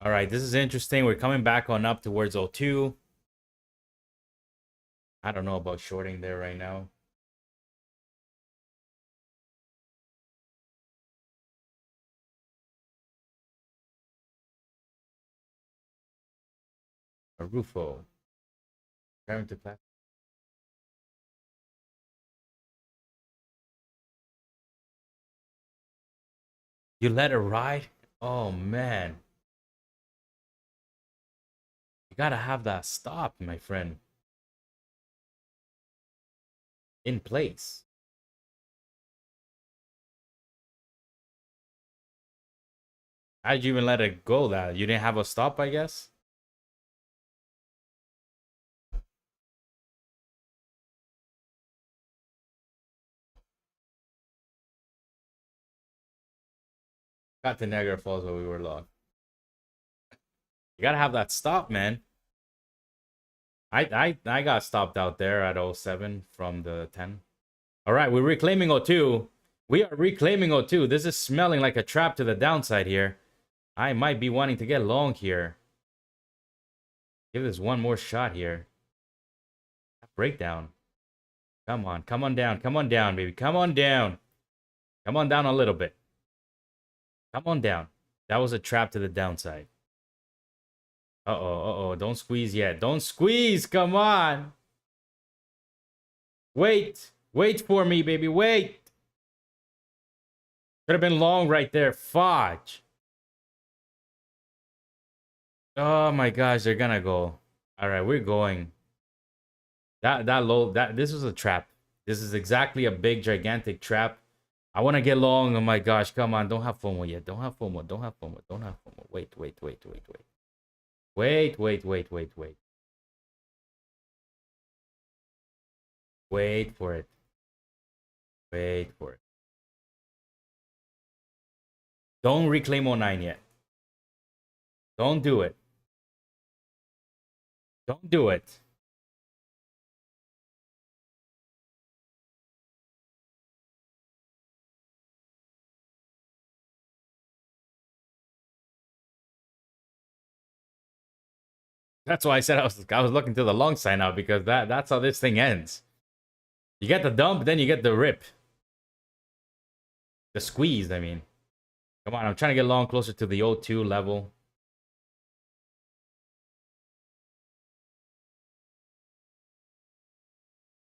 All right, this is interesting. We're coming back on up towards 02. I don't know about shorting there right now. A Rufo. Trying to pass. You let it ride? Oh, man. You gotta have that stop, my friend. In place. How'd you even let it go that? You didn't have a stop, I guess? Got to Niagara Falls where we were long. You gotta have that stop, man. I got stopped out there at 07 from the 10. All right, we're reclaiming O2. We are reclaiming O2. This is smelling like a trap to the downside here. I might be wanting to get long here. Give this one more shot here. Breakdown. Come on down. Come on down, baby. Come on down. Come on down a little bit. Come on down. That was a trap to the downside. Uh-oh. Don't squeeze yet. Don't squeeze. Come on. Wait. Wait for me, baby. Wait. Could have been long right there. Fudge. Oh my gosh, they're gonna go. All right, we're going. This was a trap. This is exactly a big gigantic trap. I want to get long. Oh my gosh, come on. Don't have FOMO yet. Don't have FOMO. Don't have FOMO. Don't have FOMO. Wait. Wait for it. Wait for it. Don't reclaim 09 yet. Don't do it. Don't do it. That's why I said I was looking to the long side now, because that's how this thing ends. You get the dump, then you get the rip. The squeeze, I mean. Come on, I'm trying to get long closer to the O2 level.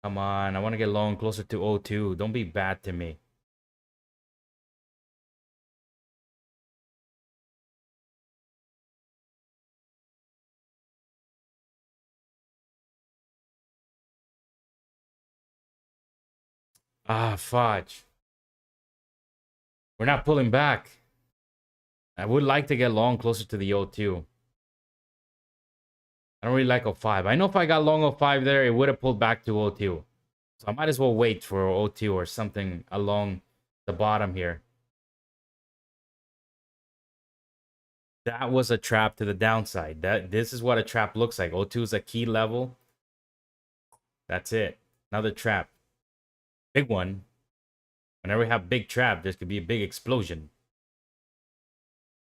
Come on, I want to get long closer to O2. Don't be bad to me. Ah, fudge. We're not pulling back. I would like to get long closer to the O2. I don't really like O5. I know if I got long O5 there, it would have pulled back to O2. So I might as well wait for O2 or something along the bottom here. That was a trap to the downside. This is what a trap looks like. O2 is a key level. That's it. Another trap. Big one. Whenever we have big trap, there could be a big explosion.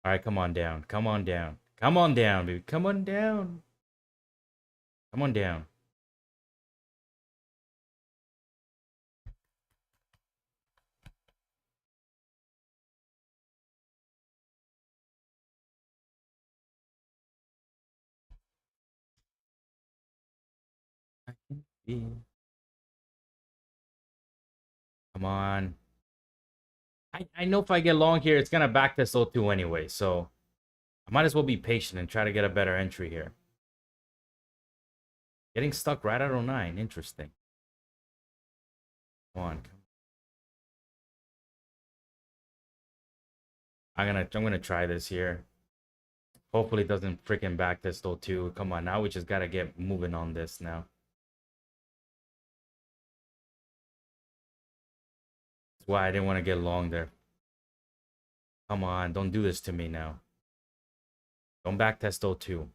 All right, come on down. Come on down. Come on down, baby. Come on down. Come on down. Come on. I know if I get long here, it's going to backtest O2 anyway. So I might as well be patient and try to get a better entry here. Getting stuck right at 09. Interesting. Come on. I'm gonna try this here. Hopefully it doesn't freaking backtest O2. Come on, now we just gotta get moving on this now. That's why I didn't want to get long there. Come on, don't do this to me now. Don't backtest O2.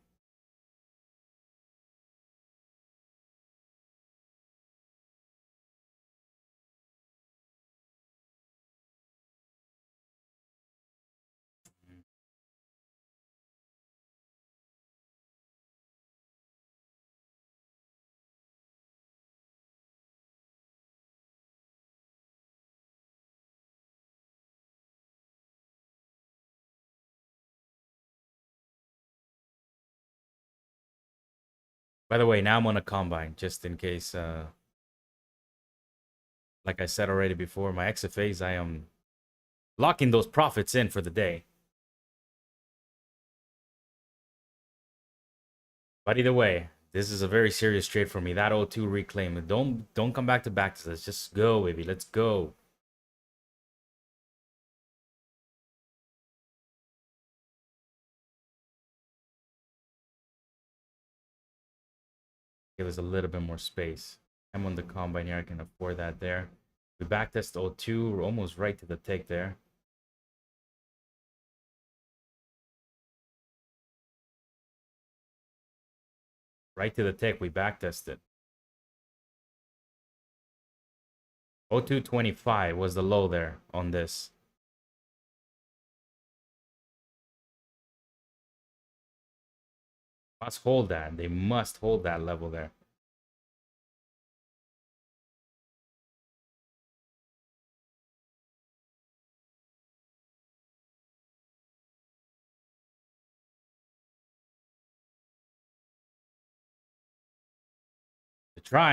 By the way, now I'm on a combine, just in case, like I said already before, my XFAs, I am locking those profits in for the day. But either way, this is a very serious trade for me. That O2 reclaim. Don't come back to this. Just go, baby. Let's go. Give us a little bit more space. I'm on the combine here. I can afford that there. We backtest O2. We're almost right to the tick there. Right to the tick. We backtested. 0225 was the low there on this. Must hold that. They must hold that level there.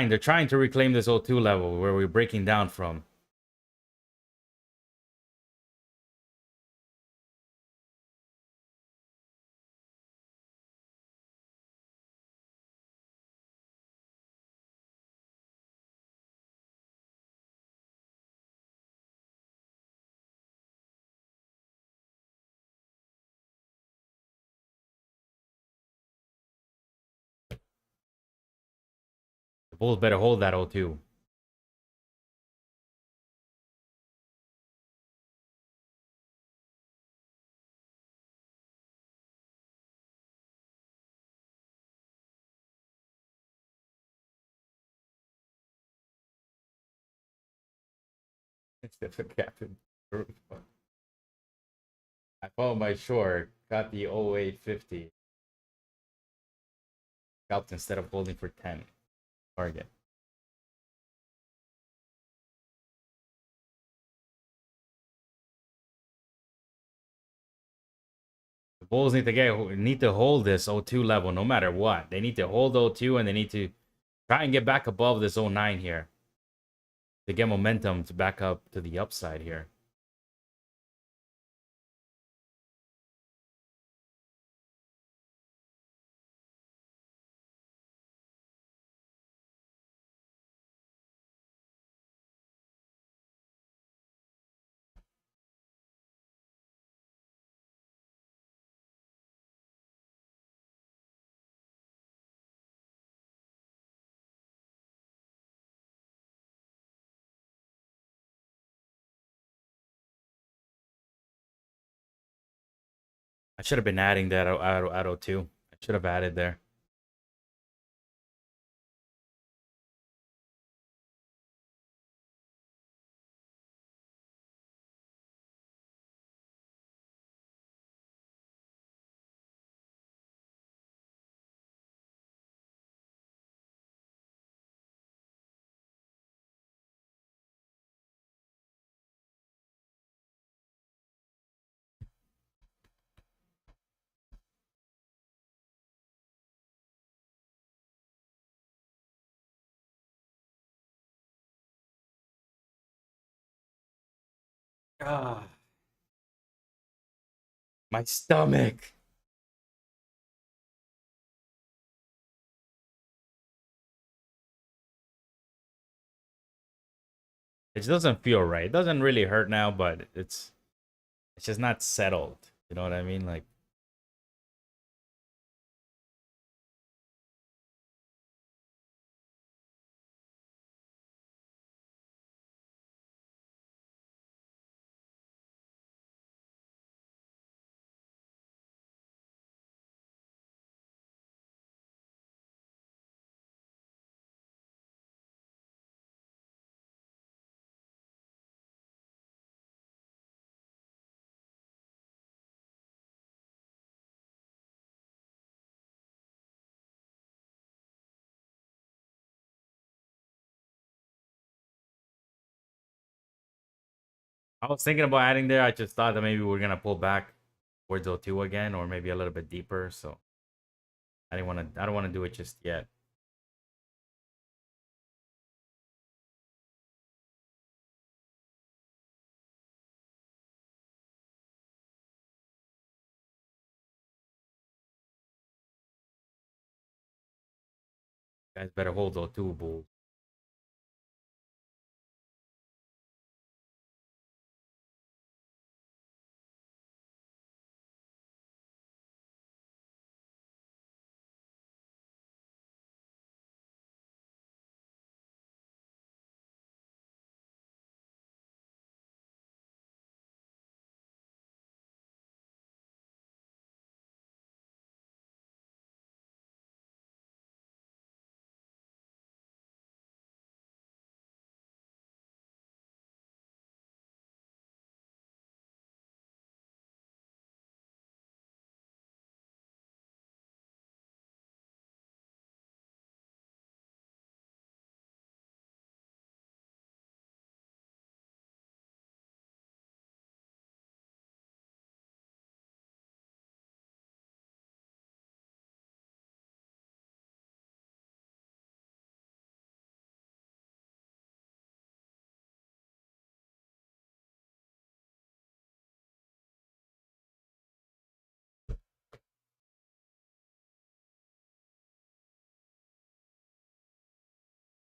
They're trying to reclaim this O2 level where we're breaking down from. The Bulls better hold that O2. Instead of capping. I followed my short, got the 0850. Scalped instead of holding for 10. Target. The Bulls need to hold this O2 level no matter what. They need to hold O2 and they need to try and get back above this 09 here to get momentum to back up to the upside here. I should have been adding that at O2. I should have added there. Ah, my stomach. It doesn't feel right. It doesn't really hurt now, but it's just not settled. You know what I mean? Like I was thinking about adding there. I just thought that maybe we're gonna pull back towards O2 again, or maybe a little bit deeper. So I didn't want to. I don't want to do it just yet. Guys better hold O2, Bulls.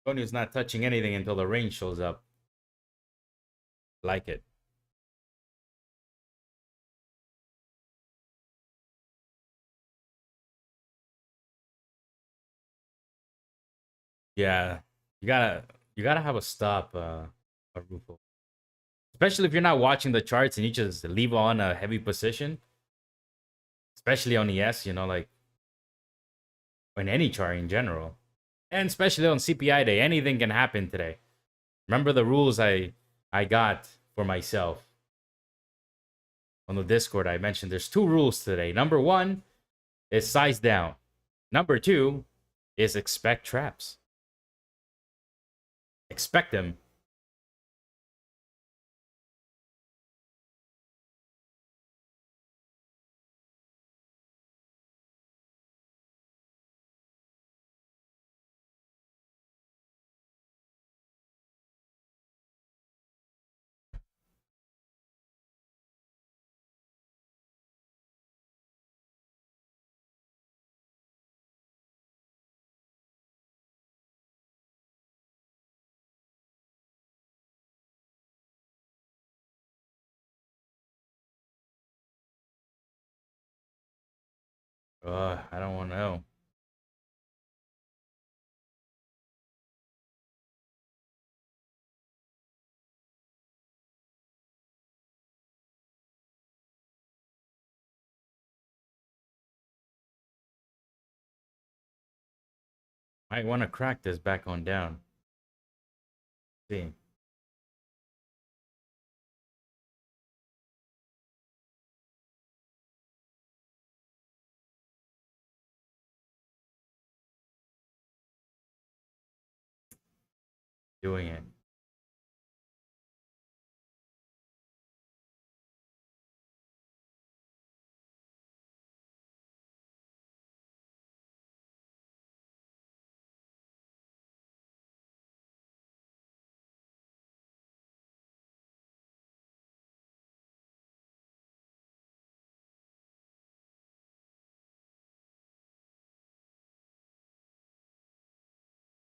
Antonio's not touching anything until the rain shows up. Like it. Yeah, you gotta have a stop, Rufo. Especially if you're not watching the charts and you just leave on a heavy position, especially on ES, you know, like on any chart in general, and especially on CPI day, anything can happen today. Remember the rules I got for myself on the Discord. I mentioned there's two rules today. Number one is size down. Number two is expect traps. Expect them. I don't want to know. Might want to crack this back on down. See. Doing it.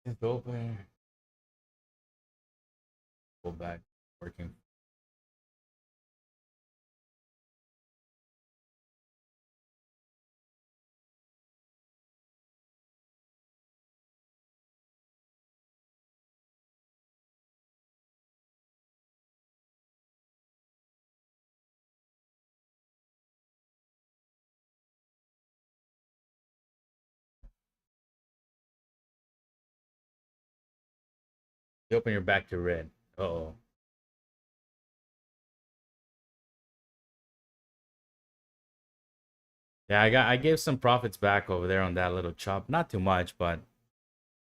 It's open. Go back. Working. You open your back to red. Uh-oh. Yeah, I gave some profits back over there on that little chop. Not too much, but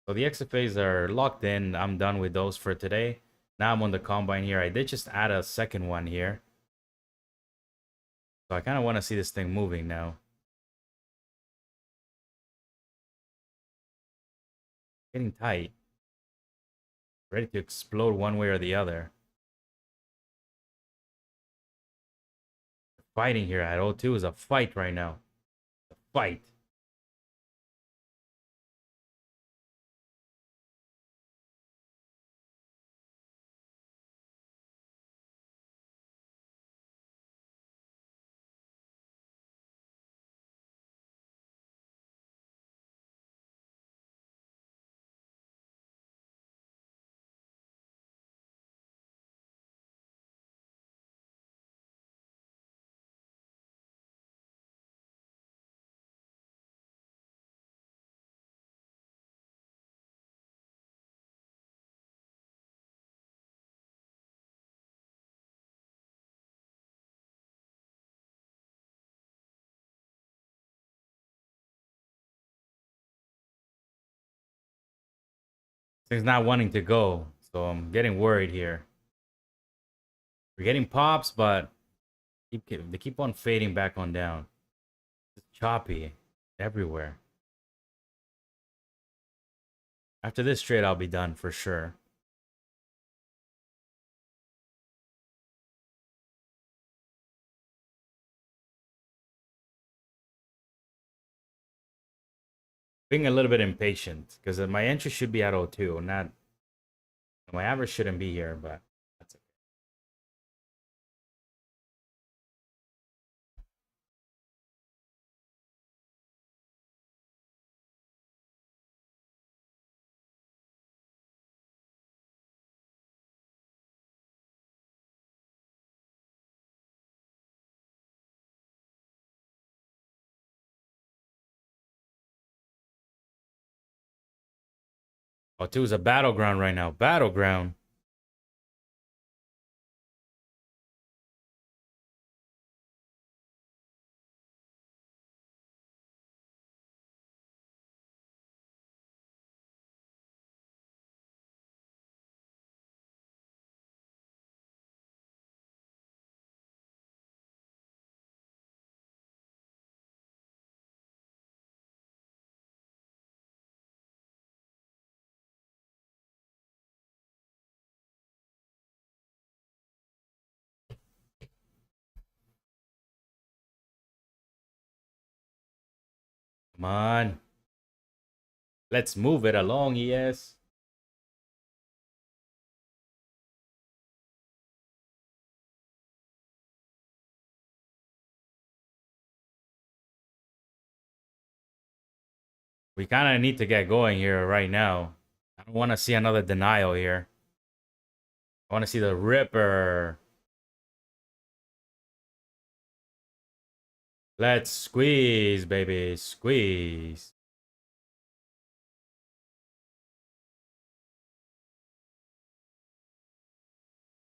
so the XFAs are locked in. I'm done with those for today. Now I'm on the combine here. I did just add a second one here. So I kind of want to see this thing moving now. Getting tight. Ready to explode one way or the other. Fighting here at O2 is a fight right now. A fight. Thing's not wanting to go. So I'm getting worried here. We're getting pops, but they keep on fading back on down. It's choppy everywhere. After this trade, I'll be done for sure. Being a little bit impatient because my entry should be at 02, not my average shouldn't be here, but that's okay. Oh, two is a battleground right now. Battleground. Come on. Let's move it along, yes. We kind of need to get going here right now. I don't want to see another denial here. I want to see the Ripper. Let's squeeze, baby. Squeeze.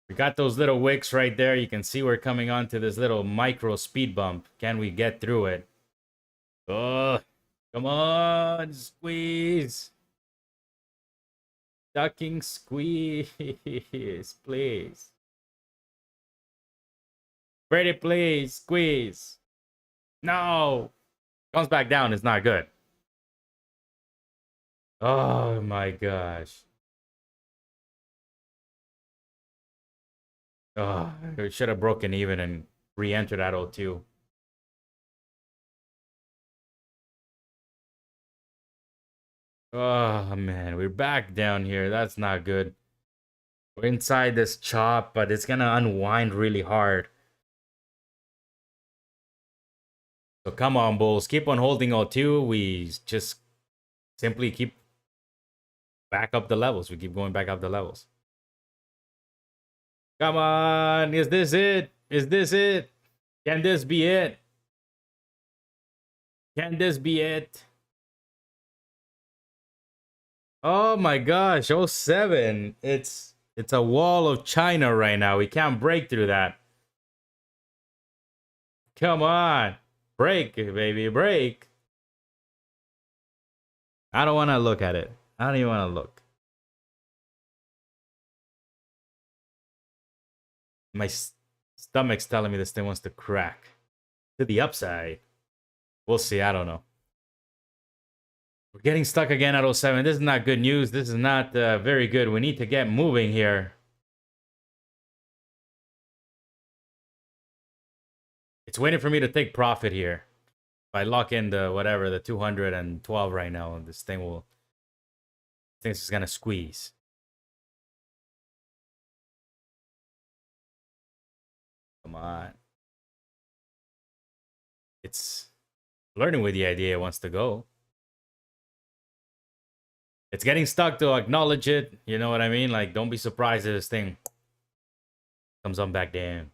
We got those little wicks right there. You can see we're coming onto this little micro speed bump. Can we get through it? Oh, come on. Squeeze. Ducking squeeze. Please. Pretty please. Squeeze. No. Comes back down. It's not good. Oh my gosh. Oh, it should have broken even and re-entered at 02. Oh man, we're back down here. That's not good. We're inside this chop, but it's gonna unwind really hard. So come on, Bulls. Keep on holding 02. We just simply keep back up the levels. We keep going back up the levels. Come on. Is this it? Is this it? Can this be it? Can this be it? Oh my gosh, 07. It's a wall of China right now. We can't break through that. Come on. Break, baby, break. I don't want to look at it. I don't even want to look. My stomach's telling me this thing wants to crack. To the upside. We'll see. I don't know. We're getting stuck again at 07. This is not good news. This is not very good. We need to get moving here. It's waiting for me to take profit here. If I lock in the whatever, the 212 right now, this thing will... I think it's gonna squeeze. Come on. It's learning with the idea it wants to go. It's getting stuck to acknowledge it. You know what I mean? Like, don't be surprised if this thing comes on back down.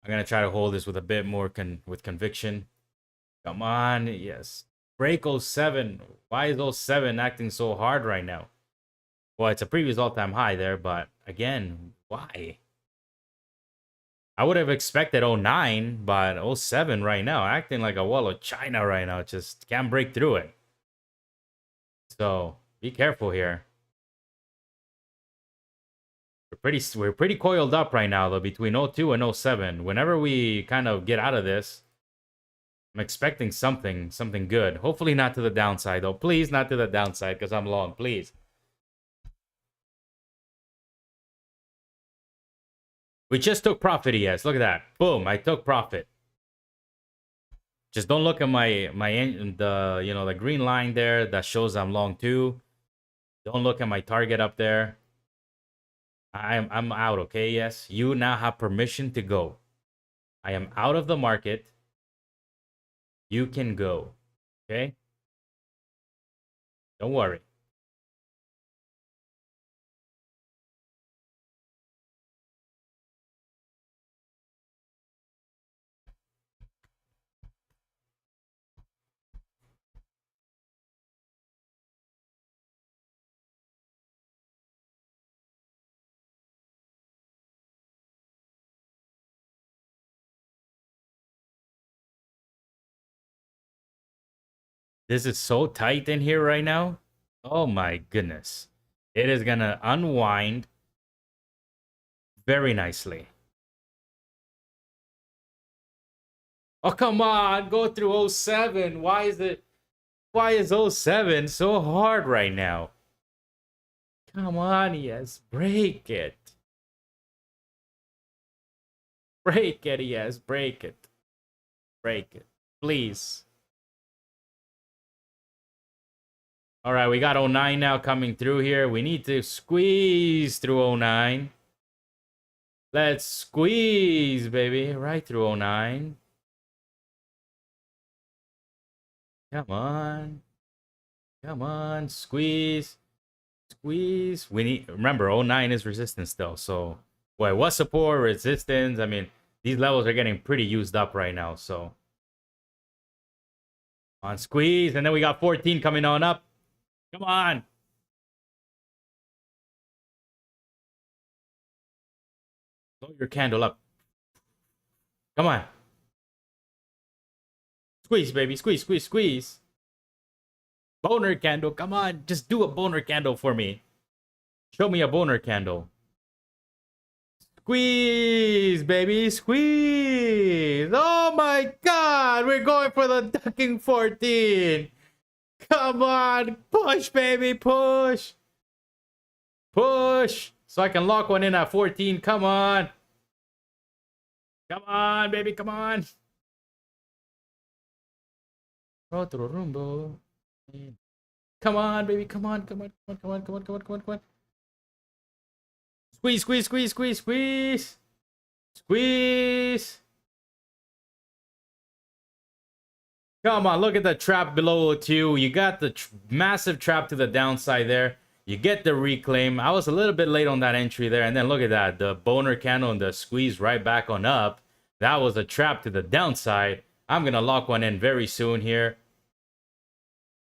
I'm gonna try to hold this with a bit more conviction. Come on, yes. Break 07. Why is 07 acting so hard right now? Well, it's a previous all-time high there, but again, why? I would have expected 09, but 07 right now, acting like a wall of China right now. Just can't break through it. So be careful here. We're pretty coiled up right now though between 02 and 07. Whenever we kind of get out of this, I'm expecting something good. Hopefully not to the downside though. Please not to the downside because I'm long. Please. We just took profit, yes. Look at that. Boom, I took profit. Just don't look at the green line there that shows I'm long too. Don't look at my target up there. I'm out, okay? Yes, you now have permission to go. I am out of the market. You can go, okay? Don't worry. This is so tight in here right now. Oh my goodness. It is gonna unwind very nicely. Oh, come on. Go through '07. Why is '07 so hard right now? Come on, yes. Break it. Break it, yes. Break it. Break it. Please. All right, we got '09 now coming through here. We need to squeeze through '09. Let's squeeze, baby. Right through '09. Come on. Come on. Squeeze. Squeeze. We need, remember, '09 is resistance still. So, boy, what support, resistance? I mean, these levels are getting pretty used up right now. So, on squeeze. And then we got 14 coming on up. Come on. Blow your candle up. Come on. Squeeze, baby. Squeeze, squeeze, squeeze. Boner candle. Come on. Just do a boner candle for me. Show me a boner candle. Squeeze, baby. Squeeze. Oh my god. We're going for the ducking 14. Come on. Push, baby. Push. Push. So I can lock one in at 14. Come on. Come on, baby. Come on. Otro rumbo. Come on, baby. Come on. Come on. Come on. Come on. Come on. Come on. Come on. Come on. Squeeze, squeeze, squeeze, squeeze, squeeze. Squeeze. Come on, look at the trap below 2. You got the massive trap to the downside there. You get the reclaim. I was a little bit late on that entry there. And then look at that. The boner candle and the squeeze right back on up. That was a trap to the downside. I'm going to lock one in very soon here.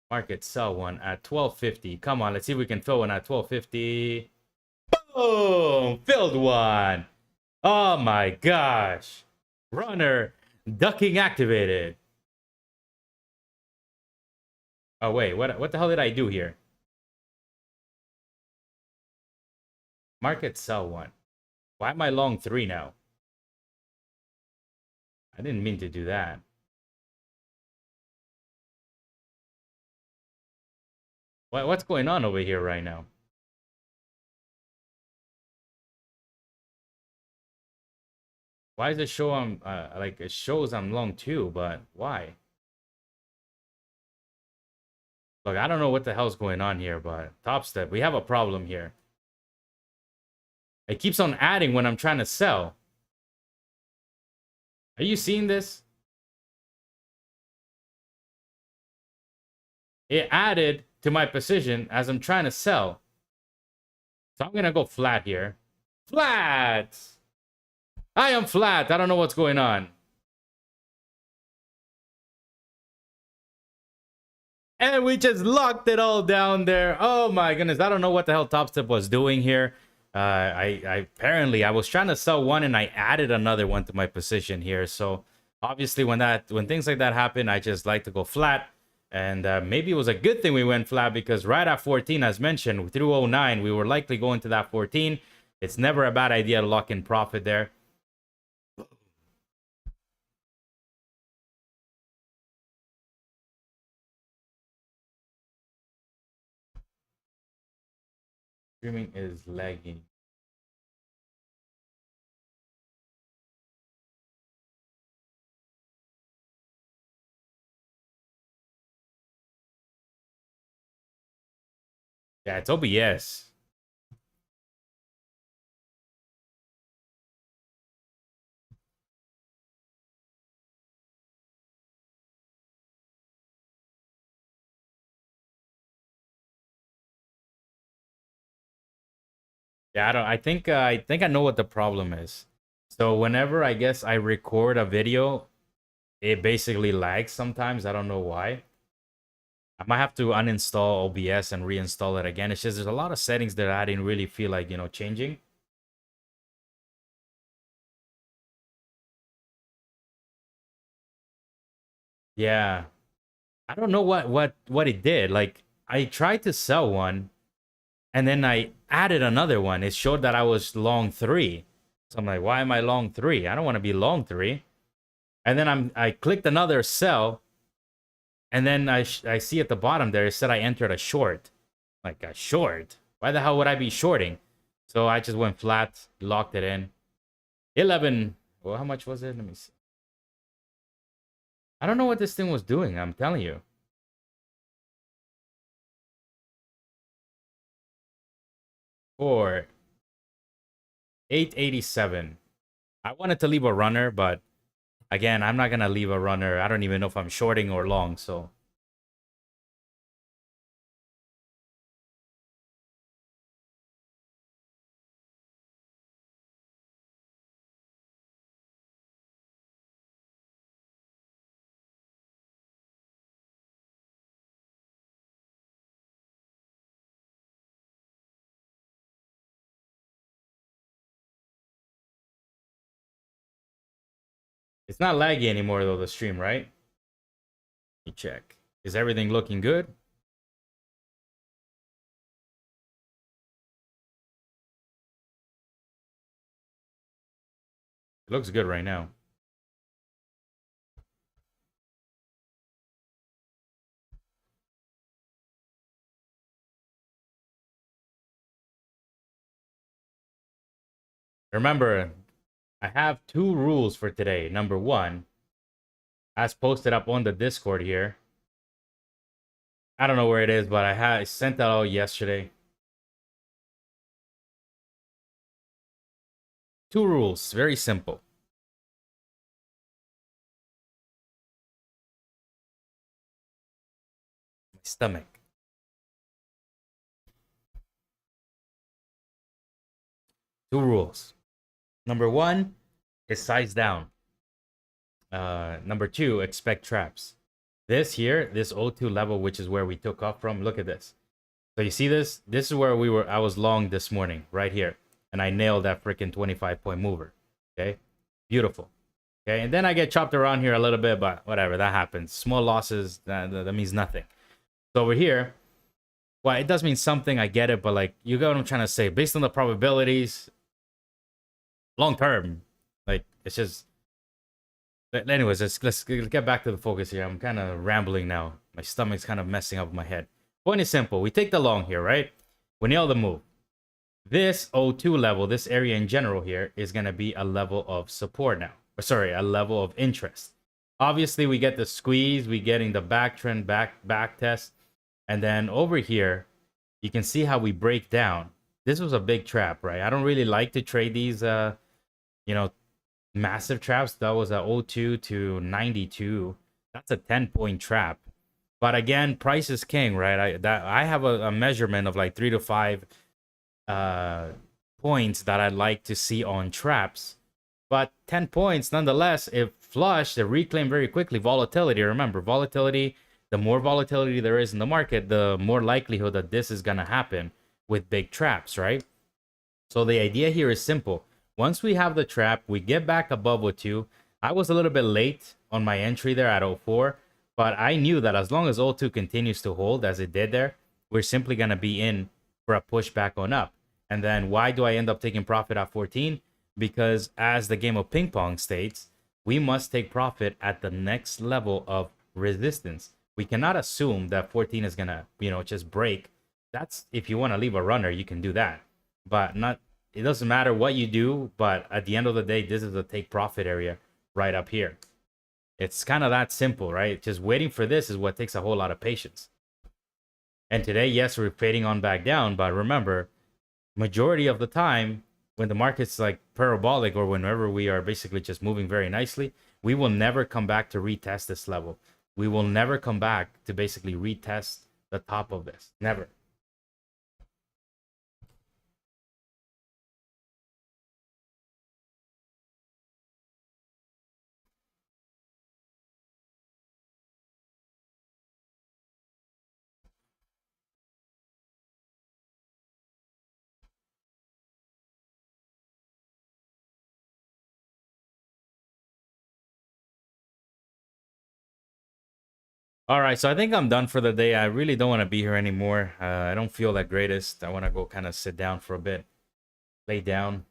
Market sell one at 12.50. Come on, let's see if we can fill one at 12.50. Boom! Filled one. Oh my gosh. Runner ducking activated. Oh wait, what the hell did I do here? Market sell one. Why am I long 3 now? I didn't mean to do that. What's going on over here right now? Why does it show I'm like it shows I'm long 2, but why? Look, I don't know what the hell's going on here, but top step, we have a problem here. It keeps on adding when I'm trying to sell. Are you seeing this? It added to my position as I'm trying to sell. So I'm gonna go flat here. Flat! I am flat. I don't know what's going on. And we just it all down there. Oh my goodness. I don't know what the hell Top Step was doing here. I apparently I was trying to sell one and I added another one to my position here. So obviously when things like that happen, I just like to go flat. And maybe it was a good thing we went flat because right at 14, as mentioned, through '09, we were likely going to that 14. It's never a bad idea to lock in profit there. Streaming is lagging. Yeah, it's OBS. Yeah, I think I know what the problem is. So whenever I guess I record a video, it basically lags sometimes. I don't know why. I might have to uninstall OBS and reinstall it again. It's just there's a lot of settings that I didn't really feel like, changing. Yeah. I don't know what it did. Like I tried to sell one and then I added another one. It showed that I was long 3. So I'm like, why am I long 3? I don't want to be long 3. And then I clicked another sell, and then I see at the bottom there it said I entered a short. Like a short? Why the hell would I be shorting? So I just went flat, locked it in. 11. Well, how much was it? Let me see. I don't know what this thing was doing. I'm telling you. For 887. I wanted to leave a runner, but again, I'm not gonna leave a runner. I don't even know if I'm shorting or long, so it's not laggy anymore though, the stream, right? Let me check. Is everything looking good? It looks good right now. Remember, I have 2 rules for today. Number 1, as posted up on the Discord here. I don't know where it is, but I sent that out yesterday. 2 rules, very simple. My stomach. 2 rules. Number 1 is size down. Number 2, expect traps. This here, this O2 level, which is where we took off from. Look at this. So you see this? This is where I was long this morning, right here. And I nailed that freaking 25-point mover. Okay? Beautiful. Okay, and then I get chopped around here a little bit, but whatever, that happens. Small losses, that means nothing. So over here, well, it does mean something, I get it, but like, you get what I'm trying to say. Based on the probabilities, long term, like, it's just... Anyways, let's get back to the focus here. I'm kind of rambling now. My stomach's kind of messing up my head. Point is simple. We take the long here, right? We nail the move. This O2 level, this area in general here, is going to be a level of support now. Or sorry, a level of interest. Obviously, we get the squeeze. We getting the back trend, back test. And then over here, you can see how we break down. This was a big trap, right? I don't really like to trade these, massive traps. That was a 02 to 92. That's a 10-point trap. But again, price is king, right? I have a measurement of like 3 to 5 points that I'd like to see on traps. But 10 points nonetheless, if flush, they reclaim very quickly. Volatility, remember, volatility, the more volatility there is in the market, the more likelihood that this is going to happen with big traps, right? So the idea here is simple. Once we have the trap, we get back above O2. I was a little bit late on my entry there at 04, but I knew that as long as O2 continues to hold as it did there, we're simply going to be in for a pushback on up. And then why do I end up taking profit at 14? Because as the game of ping pong states, we must take profit at the next level of resistance. We cannot assume that 14 is going to, just break. That's, if you want to leave a runner, you can do that. But not... It doesn't matter what you do, but at the end of the day, this is the take profit area right up here. It's kind of that simple, right? Just waiting for this is what takes a whole lot of patience. And today, yes, we're fading on back down, but remember, majority of the time when the market's like parabolic or whenever we are basically just moving very nicely, we will never come back to retest this level. We will never come back to basically retest the top of this. Never. All right, so I think I'm done for the day. I really don't want to be here anymore. I don't feel that greatest. I want to go kind of sit down for a bit, lay down.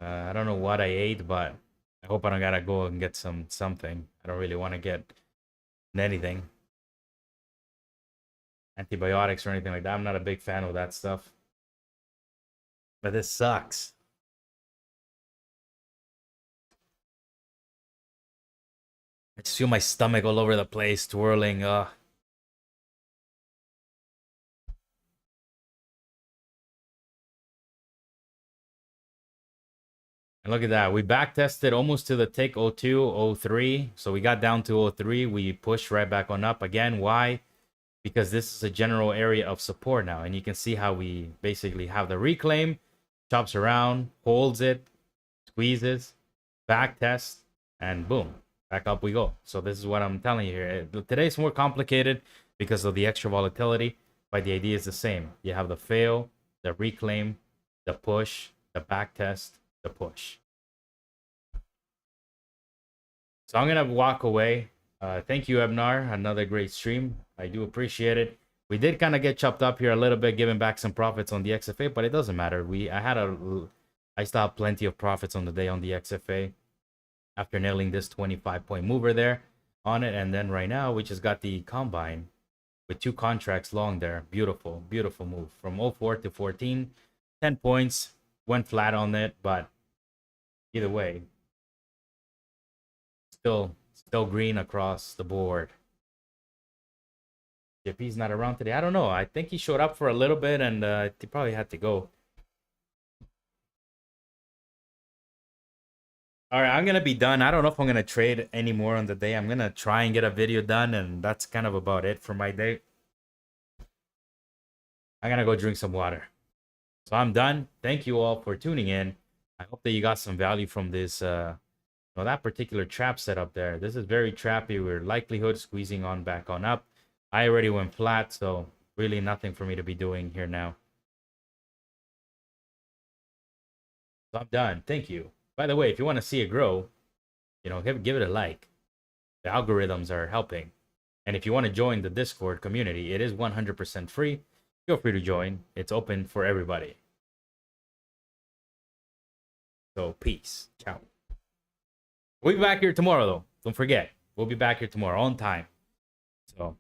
I don't know what I ate, but I hope I don't gotta go and get something. I don't really want to get anything, antibiotics or anything like that. I'm not a big fan of that stuff. But this sucks. I just feel my stomach all over the place, twirling. And look at that. We back tested almost to the tick 02, 03. So we got down to 03. We pushed right back on up again. Why? Because this is a general area of support now. And you can see how we basically have the reclaim, chops around, holds it, squeezes, back test, and boom, back up we go. So this is what I'm telling you here. Today's more complicated because of the extra volatility, but the idea is the same. You have the fail, the reclaim, the push, the back test, the push. So I'm gonna walk away. Thank you, Ebnar. Another great stream. I do appreciate it. We did kind of get chopped up here a little bit, giving back some profits on the XFA, but it doesn't matter. I still have plenty of profits on the day on the XFA after nailing this 25-point mover there on it. And then right now we just got the combine with 2 contracts long there. Beautiful, beautiful move from 04 to 14. 10 points, went flat on it, but either way, still green across the board. JP's not around today. I don't know. I think he showed up for a little bit and he probably had to go. All right, I'm gonna be done. I don't know if I'm gonna trade anymore on the day. I'm gonna try and get a video done, and that's kind of about it for my day. I'm gonna go drink some water. So I'm done. Thank you all for tuning in. I hope that you got some value from this that particular trap setup there. This is very trappy. We're likelihood squeezing on back on up. I already went flat, so really nothing for me to be doing here now. So I'm done. Thank you. By the way, if you want to see it grow, give it a like. The algorithms are helping. And if you want to join the Discord community, it is 100% free. Feel free to join. It's open for everybody. So peace. Ciao. We'll be back here tomorrow, though. Don't forget, we'll be back here tomorrow on time. So